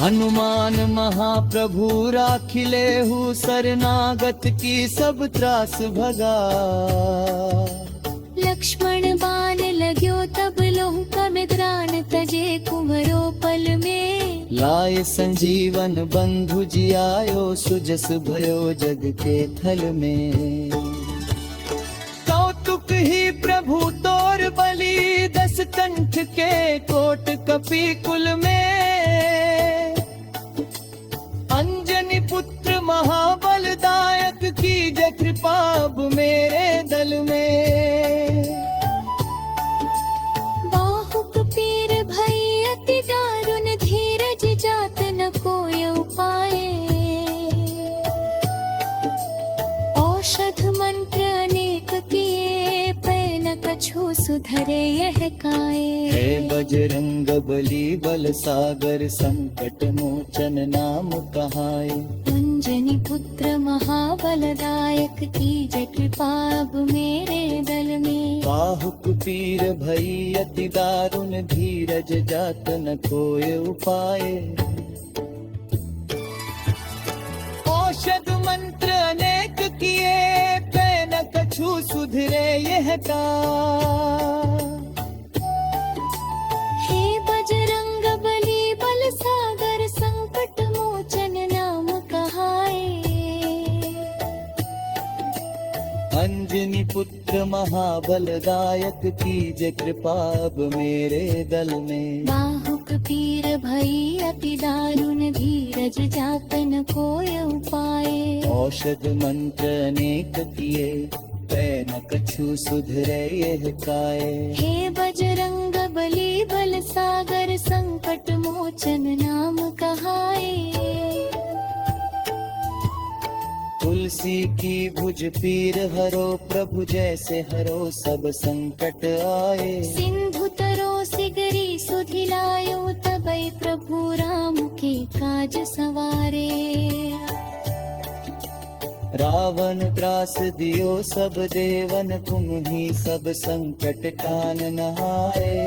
हनुमान महाप्रभु राखिले हूँ, शरणागत की सब त्रास भगा। लक्ष्मण बाण लाग्यो तब लोहु कमिद्रान, तजे कुंवरो पल में। लाए संजीवन बंधु जियायो, सुजस भयो जग के थल में। कौतुक ही प्रभु तोर बलि, दस कंठ के कोट कपि कुल में। अंजनी पुत्र महाबलदायक, की जय कृपा अब मेरे दल में। बाहुक पीर भई अति दारुण, धीरज जात न कोय उपाय। औषध मंत्र अनेक किए, पै न कछु सुधरे यह काय। हे बजरंग बली बल सागर, संकट मोचन नाम कहाय। अंजनी पुत्र महाबलदायक, की जय कृपा अब मेरे दल में। बाहुक पीर भई अति दारुण, धीरज जात न कोय उपाय। औषध मंत्र अनेक किए, पै न कछु सुधरे यह का। हे बजरंग बली बल सागर, संकट मोचन नाम कहाए। अंजनी पुत्र महाबलदायक, की जय कृपा अब मेरे दल में। बाहुक पीर भई अति दारुण, धीरज जात न कोय उपाय। औषध मंत्र अनेक किए, पै न कछु सुधरे यह काय। हे बजरंग बली बल सागर, संकट मोचन नाम कहाए। तुलसी की भुज पीर हरो, प्रभु जैसे हरो सब संकट आए। सिंधु तरो सिगरी सुधिलायो, तबै प्रभु राम के काज सवारे। रावण त्रास दियो सब देवन, तुम ही सब संकट कान नहाए।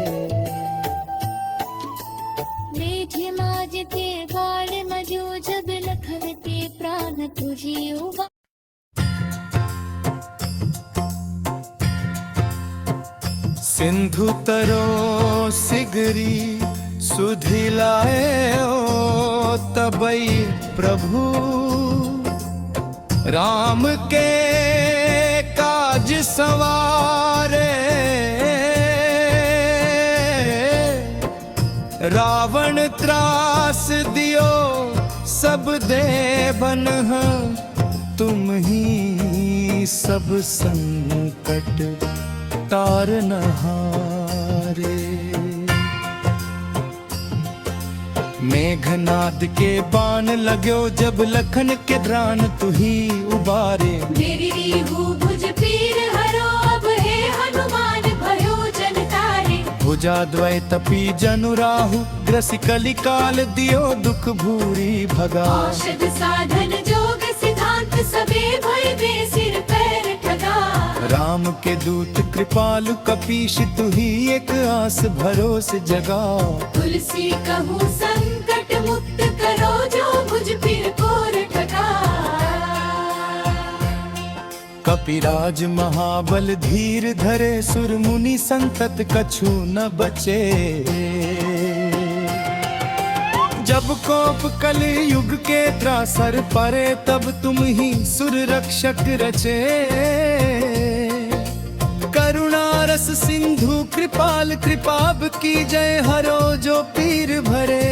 मेघ माजते बाण मजो, जब लखनते प्राण तुझियो। सिंधु तरो सिगरी सुधिलाए, ओ तबई प्रभु राम के काज सवारे। रावण त्रास दियो सब देवन, तुम ही सब संकट तारनहारे। मेघनाद के बाण लाग्यो, जब लखन के ध्रान तू ही उबारे। मेरी रीहू भुज पीर हरो, अब हे हनुमान भयो जन तारे। भुजा द्वय तपी जनु राहु, ग्रसि कलिकाल दियो दुख भूरी भगा। औषध साधन जोग सिद्धांत, सबे भय बे सिर पैर ठगा। राम के दूत कृपालु कपीश, तू ही एक आस भरोस जगा। तुलसी कहूँ संकट मुक्त करो, जो भुज पीर कोर ठगा। कपिराज महाबल धीर धरे, सुर मुनि संतत कछु न बचे। जब कोप कल युग के त्रासर परे, तब तुम ही सुर रक्षक रचे। करुणा रस सिंधु कृपाल, कृपाब की जय हरो जो पीर भरे।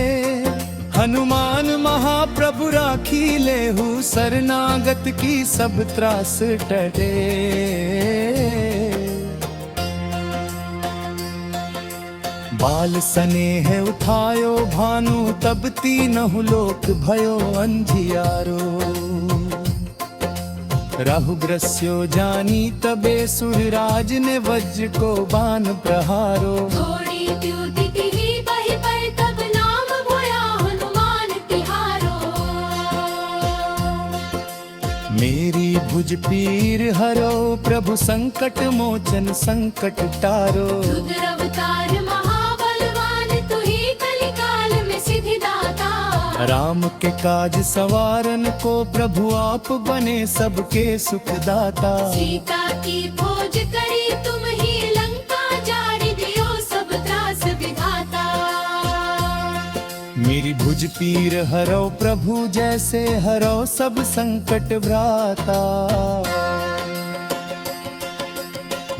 हनुमान महाप्रभु राखी लेहु, शरणागत की सब त्रास टरे। बाल स्नेह उठायो भानु, तब तीनहु लोक भयो अंधियारो। राहु ग्रस्यो जानी तबे सुरराज ने वज्र को बाण प्रहारो। थोड़ी द्युति तिहि बहि पर तब नाम होया हनुमान तिहारो। मेरी भुज पीर हरो, प्रभु संकट मोचन संकट टारो। रुद्र अवतार महाबलवान, तुहि कलिकाल में सिद्धि दाता। राम के काज सवारन को, प्रभु आप बने सबके सुखदाता। सीता की खोज करी तुम ही, लंका जारी दियो सब त्रास विधाता। मेरी भुज पीर हरो प्रभु, जैसे हरो सब संकट भ्राता।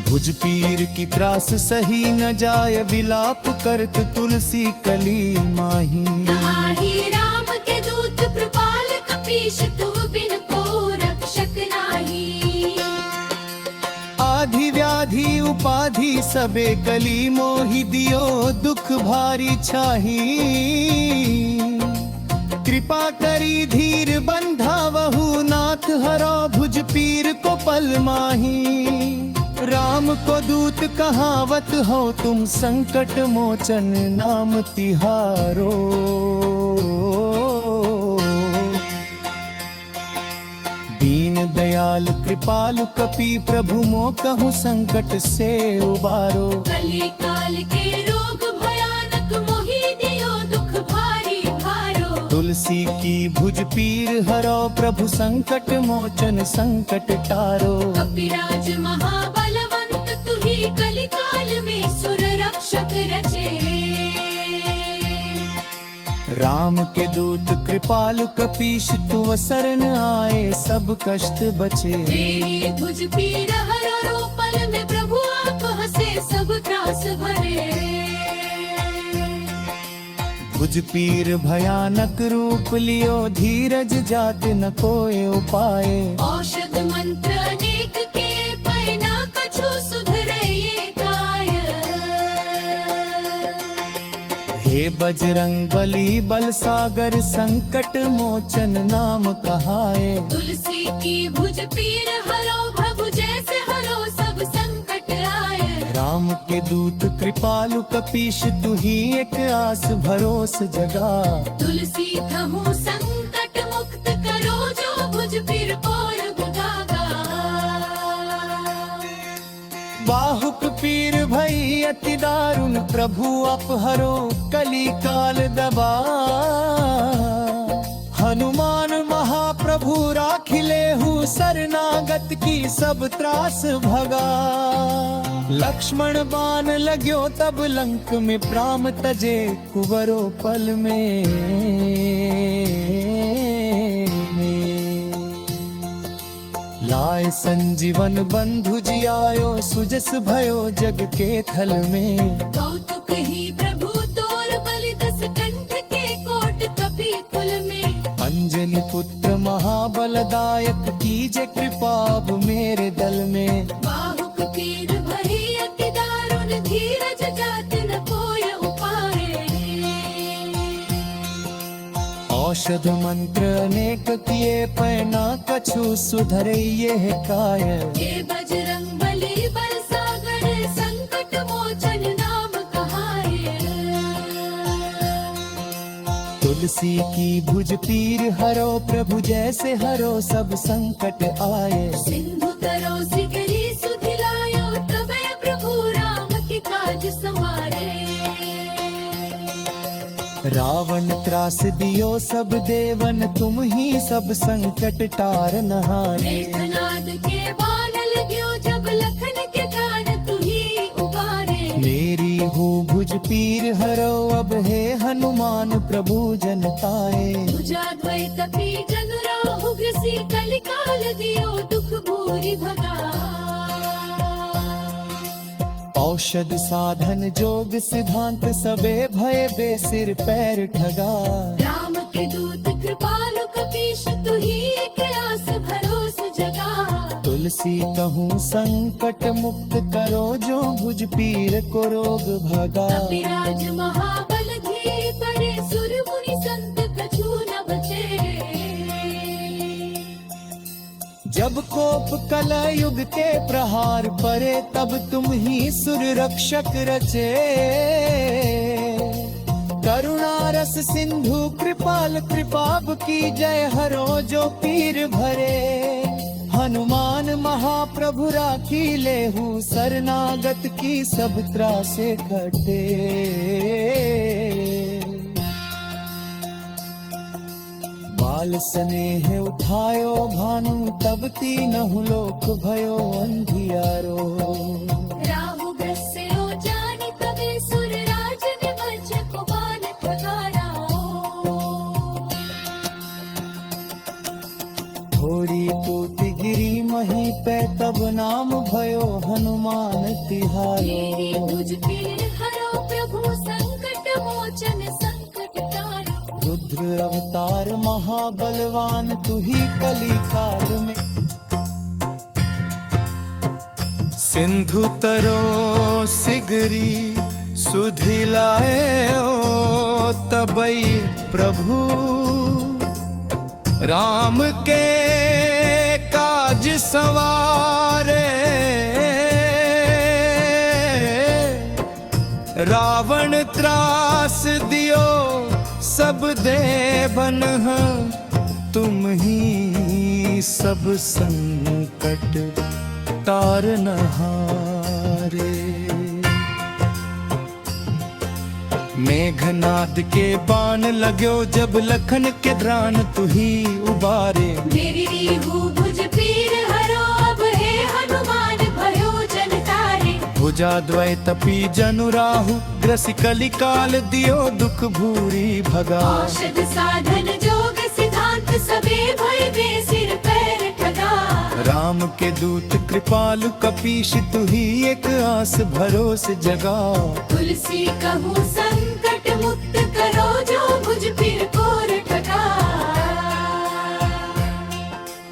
भुज पीर की त्रास सही न जाय, विलाप करत तुलसी कली माही। नहाहि राम के दूत कृपाल कपीश, तुम बिन को रक्षक नाही। आधि व्याधि उपाधि सबे कली मोहि, दियो दुख भारी छाही। कृपा करी धीर बंधावहु, नाथ हरो भुज पीर को पल माही। राम को दूत कहावत हो, तुम संकट मोचन नाम तिहारो। दीन दयाल कृपालु कपि, प्रभु मो कहूँ संकट से उबारो। कली काल के रोग भयानक, मोहि दियो दुख भारी भारो। तुलसी की भुज पीर हरो, प्रभु संकट मोचन संकट टारो। कपिराज महाबलवंत, तुहि कलिकाल में सुर रक्षक रचे। राम के दूत कृपालु कपीश, तु शरण आए सब कष्ट बचे। तेरी भुज पीर हरो, पल में प्रभु आप हंसे सब त्रास भरे। भुज पीर भयानक रूप लियो, धीरज जात न कोय उपाय। औषध मंत्र अनेक के, पैना कछु सुधरे ये काय। हे बजरंग बली बल सागर, संकट मोचन नाम कहाए। तुलसी की भुज पीर हरो, प्रभु जैसे हरो सब संकट आए। राम के दूत कृपालु कपीश, तू ही एक आस भरोस जगा। तुलसी कहूँ संकट मुक्त करो, जो भुज पीर और गुदागा। बाहुक पीर भई अति दारुण, प्रभु अपहरो कली काल दबा। हनुमान महाप्रभु राखिले हूँ, शरणागत की सब त्रास भगा। लक्ष्मण बाण लाग्यो तब लंक में, प्राम तजे कुंवरो पल में। लाए संजीवन बंधु जियायो, सुजस भयो जग के थल में। कौतुक ही प्रभु तोर बलि, दस कंठ के कोट कपि कुल में। अंजनी पुत्र महाबलदायक, कीजे कृपा अब मेरे दल में। बाहुक पीर भई अति दारुण, धीरज जात न कोय उपाय। औषध मंत्र अनेक किए, पैना कछु सुधरे ये काय। हे बजरंग बली बल सागर, संकट मोचन नाम कहाए। तुलसी की भुज पीर हरो, प्रभु जैसे हरो सब संकट आए। सिंधु तरो सिगरी सुधिलायो, तबे प्रभु राम के काज संवारे। रावण त्रास दियो सब देवन, तुम ही सब संकट टार नहारे। मेघनाद के बाण लग्यो, जब लखन के कान तुही उबारे। मेरी हूँ भुज पीर हरो, अब हे हनुमान प्रभु जनताए। भुजा द्वैत पी जन राहु, ग्रसी कलिकाल दियो दुख भूरि भगा। औषध साधन जोग सिद्धांत, सबे भय बे सिर पैर ठगा। राम के दूत कृपालु कपीश, तुही एक आस भरोस जगा। तुलसी कहूँ संकट मुक्त करो, जो भुज पीर को रोग भगा। विराज महाबल धीर परे, सुर मुनि संत कछु न बचे। जब कोप कलयुग के प्रहार परे, तब तुम ही सुर रक्षक रचे। करुणा रस सिंधु कृपाल कृपाब की जय, हरो जो पीर भरे। हनुमान महाप्रभु राखी लेहु, शरणागत की सब त्रासे कटे। बाल स्नेह उठायो भानु, तब तीनहु लोक भयो अंधियारो। राहु ग्रस्यो जानि तबे, सुर राज निमज्ज को बान ठगाराओ। थोड़ी तूती गिरी मही पे, तब नाम भयो हनुमान तिहारो। मेरी भुज पीर हरो प्रभु, संकट मोचन संकट टारो। रुद्र अवतार महाबलवान, तू ही कली काल में। सिंधु तरो सिगरी सुधि लाए ओ, तबई प्रभु राम के काज सवारे। रावण त्रास दियो सब देवन, तुम ही सब संकट तारनहारे। मेघनाद के बाण लाग्यो, जब लखन के द्रान तू ही उबारे। मेरी रीहु भुज पीर हरो, अब हे हनुमान भयो जन तारे। भुजा द्वय तपी जनु राहु, ग्रसि कलि काल दियो दुख भूरी भगा। औषध साधन जोग सिद्धांत, सबे भय बे सिर पैर ठगा। राम के दूत कृपालु कपीश, तू ही एक आस भरोस जगा। तुलसी कहूँ संकट मुक्त करो, जो भुज पीर कोर ठगा।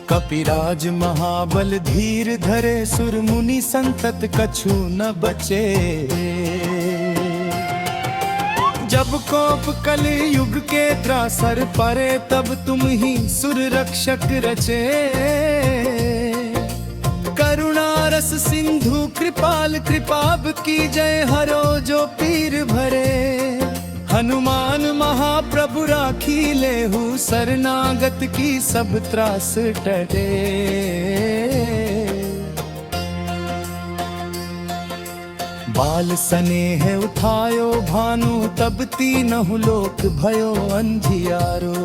कपिराज महाबल धीर धरे, सुर मुनि संतत कछु न बचे। जब कोप कलयुग के त्रासर परे, तब तुम ही सुर रक्षक रचे। करुणा रस सिंधु कृपाल कृपाब की जय, हरो जो पीर भरे। हनुमान महाप्रभु राखी लेहु, शरणागत की सब त्रास टटे। बाल स्नेह उठायो भानु, तब तीनहु लोक भयो अंधियारो।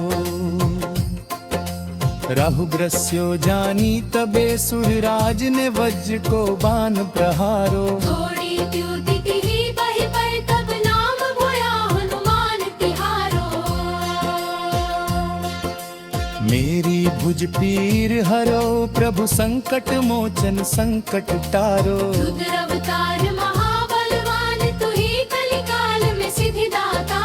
राहु ग्रस्यो जानी तबे, सुरराज ने वज्र को बाण प्रहारो। थोड़ी द्युति तिही बहि पर, तब नाम भोया हनुमान तिहारो। मेरी भुज पीर हरो, प्रभु संकट मोचन संकट टारो। रुद्र अवतार महाबलवान, तू ही कलिकाल में सिद्धि दाता।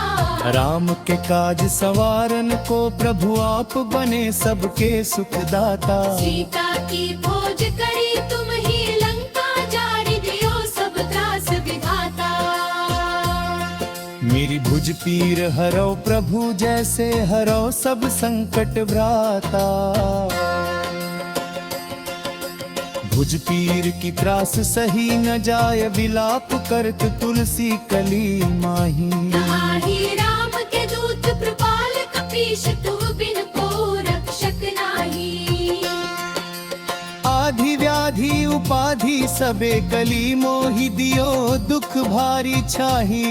राम के काज सवारन को, प्रभु आप बने सबके सुखदाता। सीता की खोज करी तुम ही, लंका जारी दियो सब त्रास विधाता। मेरी भुज पीर हरो प्रभु, जैसे हरो सब संकट भ्राता। भुज पीर की त्रास सही न जाय, विलाप करत तुलसी कली माही। ताहि राम के दूत कृपाल कपीश, तुम बिन को रक्षक नाही। आधि व्याधि उपाधि सबे कली मोहि, दियो दुख भारी छाही।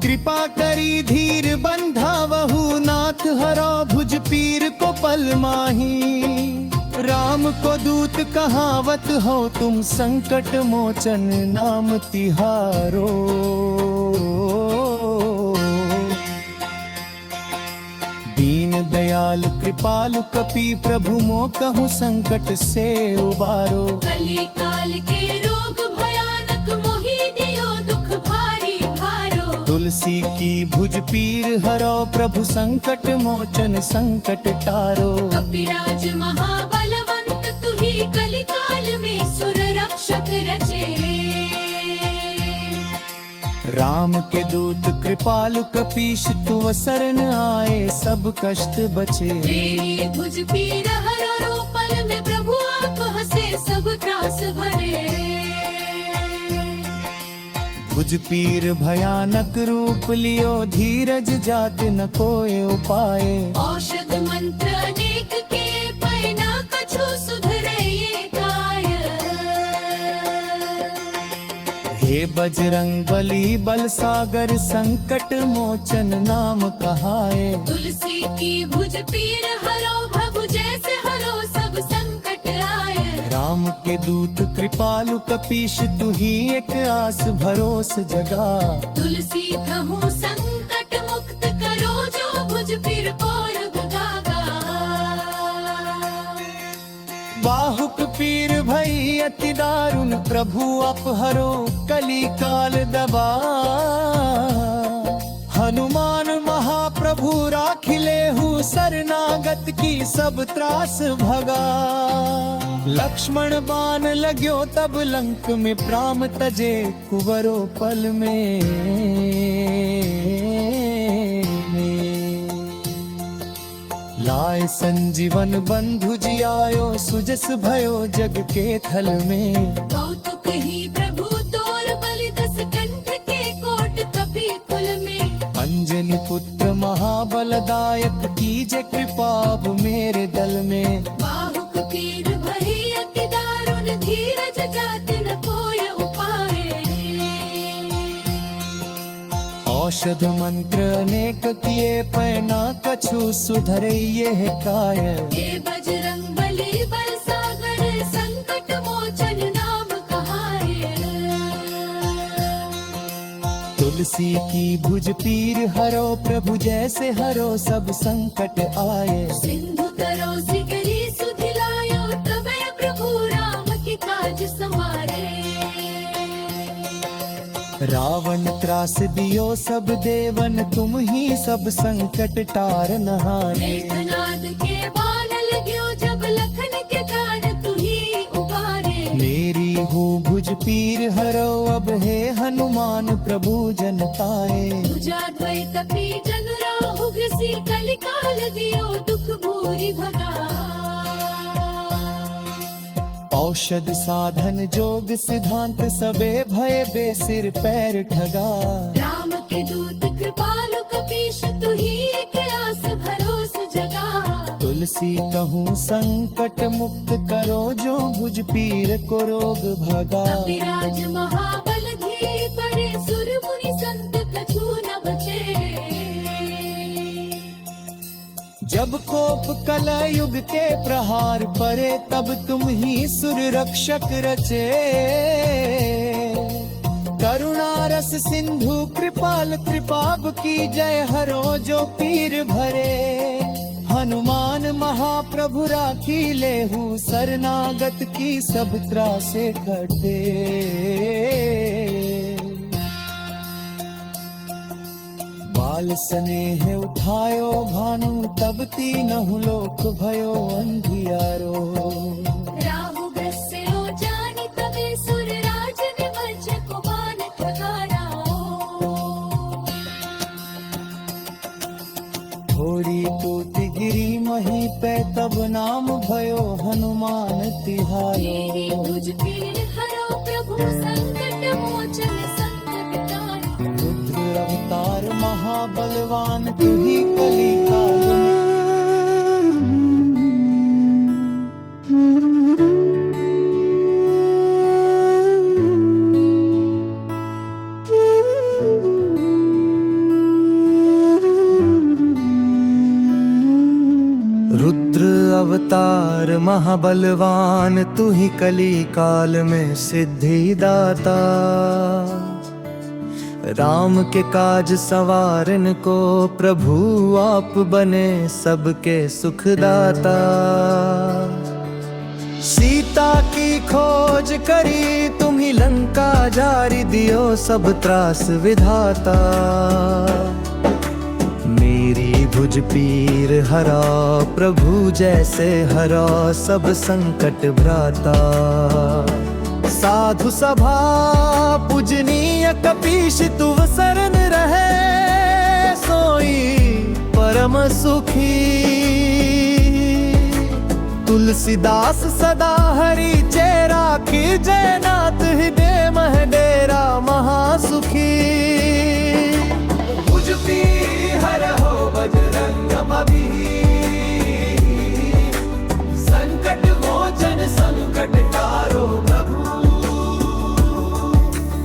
कृपा करी धीर बंधावहु, नाथ हरो भुज पीर को पल माही। राम को दूत कहावत हो, तुम संकट मोचन नाम तिहारो। दीन दयाल कृपालु कपि, प्रभु मो कहूँ संकट से उबारो। कली काल के रोग भयानक, मोहि दियो दुख भारी भारो। तुलसी की भुज पीर हरो, प्रभु संकट मोचन संकट टारो। कपिराज महाबलवंत, कलिकाल में सुर रक्षक रचे। राम के दूत कृपालु कपीश तुम शरण आए सब कष्ट बचे। तेरी भुज पीर हरो पल में प्रभु आप हंसे सब त्रास भरे। भुज पीर भयानक रूप लियो धीरज जात न कोय उपाय। औषध मंत्र अनेक के पैना कछु सुधरे ये काय। हे बजरंग बली बल सागर संकट मोचन नाम कहाए। तुलसी की भुज पीर हरो भभु जैसे हरो सब संकट आए। राम के दूत कृपालु कपीश तू ही एक आस भरोस जगा। तुलसी कहूँ संकट मुक्त करो जो भुज पीर और भगागा। बाहुक पीर भई अति दारुण प्रभु अपहरो कली काल दबा। हनुमान महाप्रभु राखिले हूँ शरणागत की सब त्रास भगा। लक्ष्मण बाण लग्यो तब लंक में प्राम तजे कुंवरो पल में। लाए संजीवन बंधु जियायो सुजस भयो जग के थल में। कौतुक ही प्रभु तोर बलि दस कंठ के कोट कपि कुल में। अंजनी पुत्र महाबलदायक कीजे कृपा अब मेरे दल में। बाहुक पीर भई अति दारुण धीरज जात न कोय उपाय। औषध मंत्र अनेक किए पैना कछु सुधरे ये काय। हे बजरंग बली बल सागर संकट मोचन नाम कहाए। तुलसी की भुज पीर हरो प्रभु जैसे हरो सब संकट आए। सिंधु तरो सिकरी सुधिलायो तबे प्रभु राम के काज समारे। रावण त्रास दियो सब देवन तुम ही सब संकट टार नहाए। मेघनाद के बाण लग्यो जब लखन के कान तू ही उबारे। मेरी हूँ भुज पीर हरो अब हे हनुमान प्रभु जनताए। तुझा द्वैत पी जन राहु घसी कलिकाल दियो दुख भूरि भगा। औषध साधन जोग सिद्धांत सबे भय बेसिर पैर ठगा। राम के दूत कृपालु कपीश तू ही एक आस भरोस जगा। तुलसी कहूँ संकट मुक्त करो जो भुज पीर को रोग भगा। विराज महाबल धीर पड़े सुर मुनि संत कछु न बचे। जब कोप कलयुग के प्रहार परे तब तुम ही सुर रक्षक रचे। करुणा रस सिंधु कृपाल कृपाब की जय हरो जो पीर भरे। हनुमान महाप्रभु राखी लेहू शरणागत की सब त्रासे कटे। बाल स्नेह उठायो भानु तब तीनहु लोक भयो अंधियारो। राहु ग्रस्यो जानि तबे सुर राज निमज्ज को बान ठगारा। थोड़ी तूति गिरी मही पे तब नाम भयो हनुमान तिहारो। तेरी भुज पीर हरो प्रभु संकट मोचन संकट टारो। रुद्र अवतार महाबलवान तू ही कली काल में। रुद्र अवतार महाबलवान तू ही कली काल में सिद्धि दाता। राम के काज सवारन को प्रभु आप बने सबके सुखदाता। सीता की खोज करी तुम ही लंका जारी दियो सब त्रास विधाता। मेरी भुज पीर हरा, प्रभु जैसे हरा सब संकट भ्राता। साधु सभा पूजनीय कपीश तुव शरण रहे, सोई परम सुखी। तुलसीदास सदा हरि चेरा की, जयनाथ हृदय मह डेरा महासुखी। भुज पीर हर हो बजरंग मबीर, संकट मोचन संकट टारो प्रभु।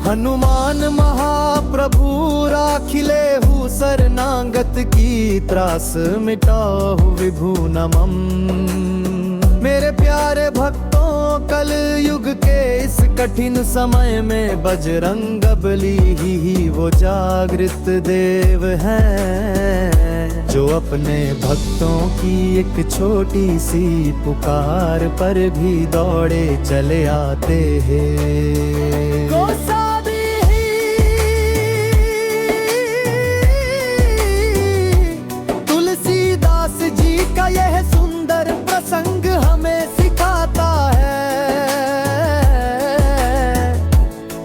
हनुमान महाप्रभु राखिले हु शरणागत की, त्रास मिटाहु विभु नमम। मेरे प्यारे भक्तों, कल युग के इस कठिन समय में बजरंग बली ही वो जागृत देव हैं, जो अपने भक्तों की एक छोटी सी पुकार पर भी दौड़े चले आते हैं। तुलसीदास जी का यह सुंदर प्रसंग हमें सिखाता है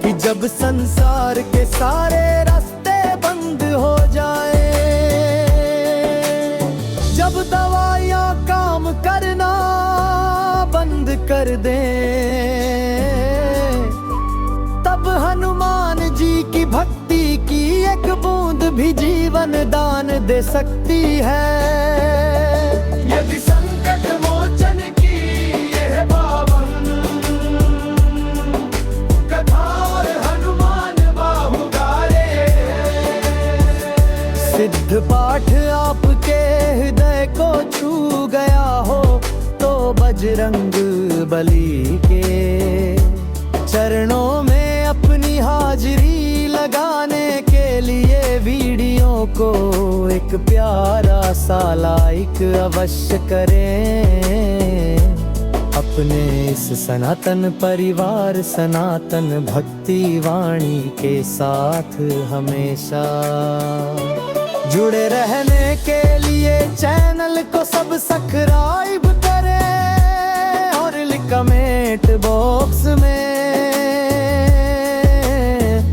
कि जब संसार के सारे रास्ते बंद हो जाए, जब दवाइयाँ काम करना बंद कर दें, तब हनुमान जी की भक्ति की एक बूंद भी जीवन दान दे सकती है। यदि संकट मोचन की यह पावन कथा हनुमान बाहुगारे, सिद्ध पाठ आपके हृदय को छू गया हो, तो बजरंग बली के चरणों में अपनी हाजिरी लगाने के लिए वीडियो को एक प्यारा सा लाइक अवश्य करें। अपने इस सनातन परिवार सनातन भक्ति वाणी के साथ हमेशा जुड़े रहने के लिए चैनल को सब्सक्राइब करें और कमेंट बॉक्स में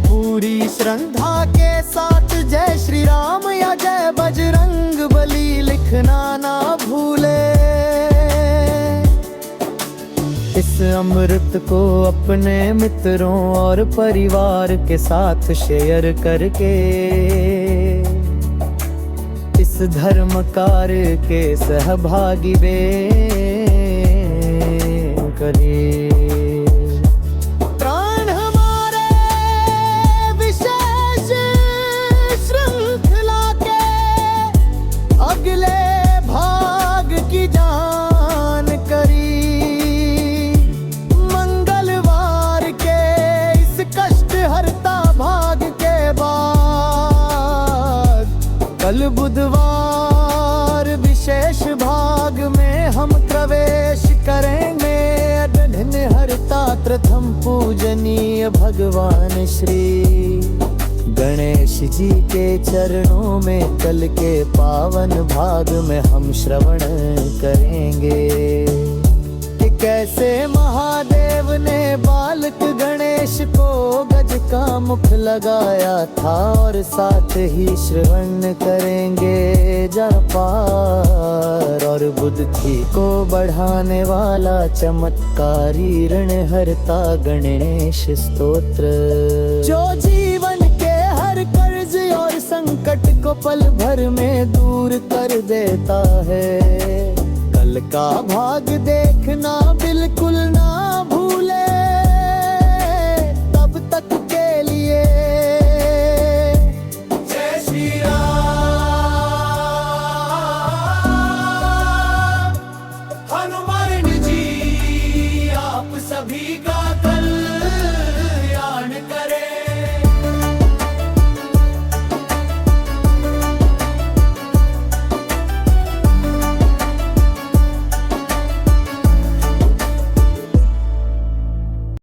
पूरी श्रद्धा के साथ जय श्री राम या जय बजरंग बली लिखना ना भूले। इस अमृत को अपने मित्रों और परिवार के साथ शेयर करके इस धर्म कार्य के सहभागी करें। प्राण हमारे विशेष श्रृंखला के अगले भाग की जानकारी मंगलवार के इस कष्ट हरता भाग के बाद कल बुधवार विशेष भाग में हम प्रवेश करेंगे। हरता प्रथम पूजनीय भगवान श्री गणेश जी के चरणों में कल के पावन भाग में हम श्रवण करेंगे कि कैसे महादेव ने बालक गणेश को गज का मुख लगाया था, और साथ ही श्रवण करेंगे जापार और बुद्धि को बढ़ाने वाला चमत्कारी ऋणहर्ता गणेश स्तोत्र, जो जीवन के हर कर्ज और संकट को पल भर में दूर कर देता है। कल का भाग देखना बिल्कुल ना भूले।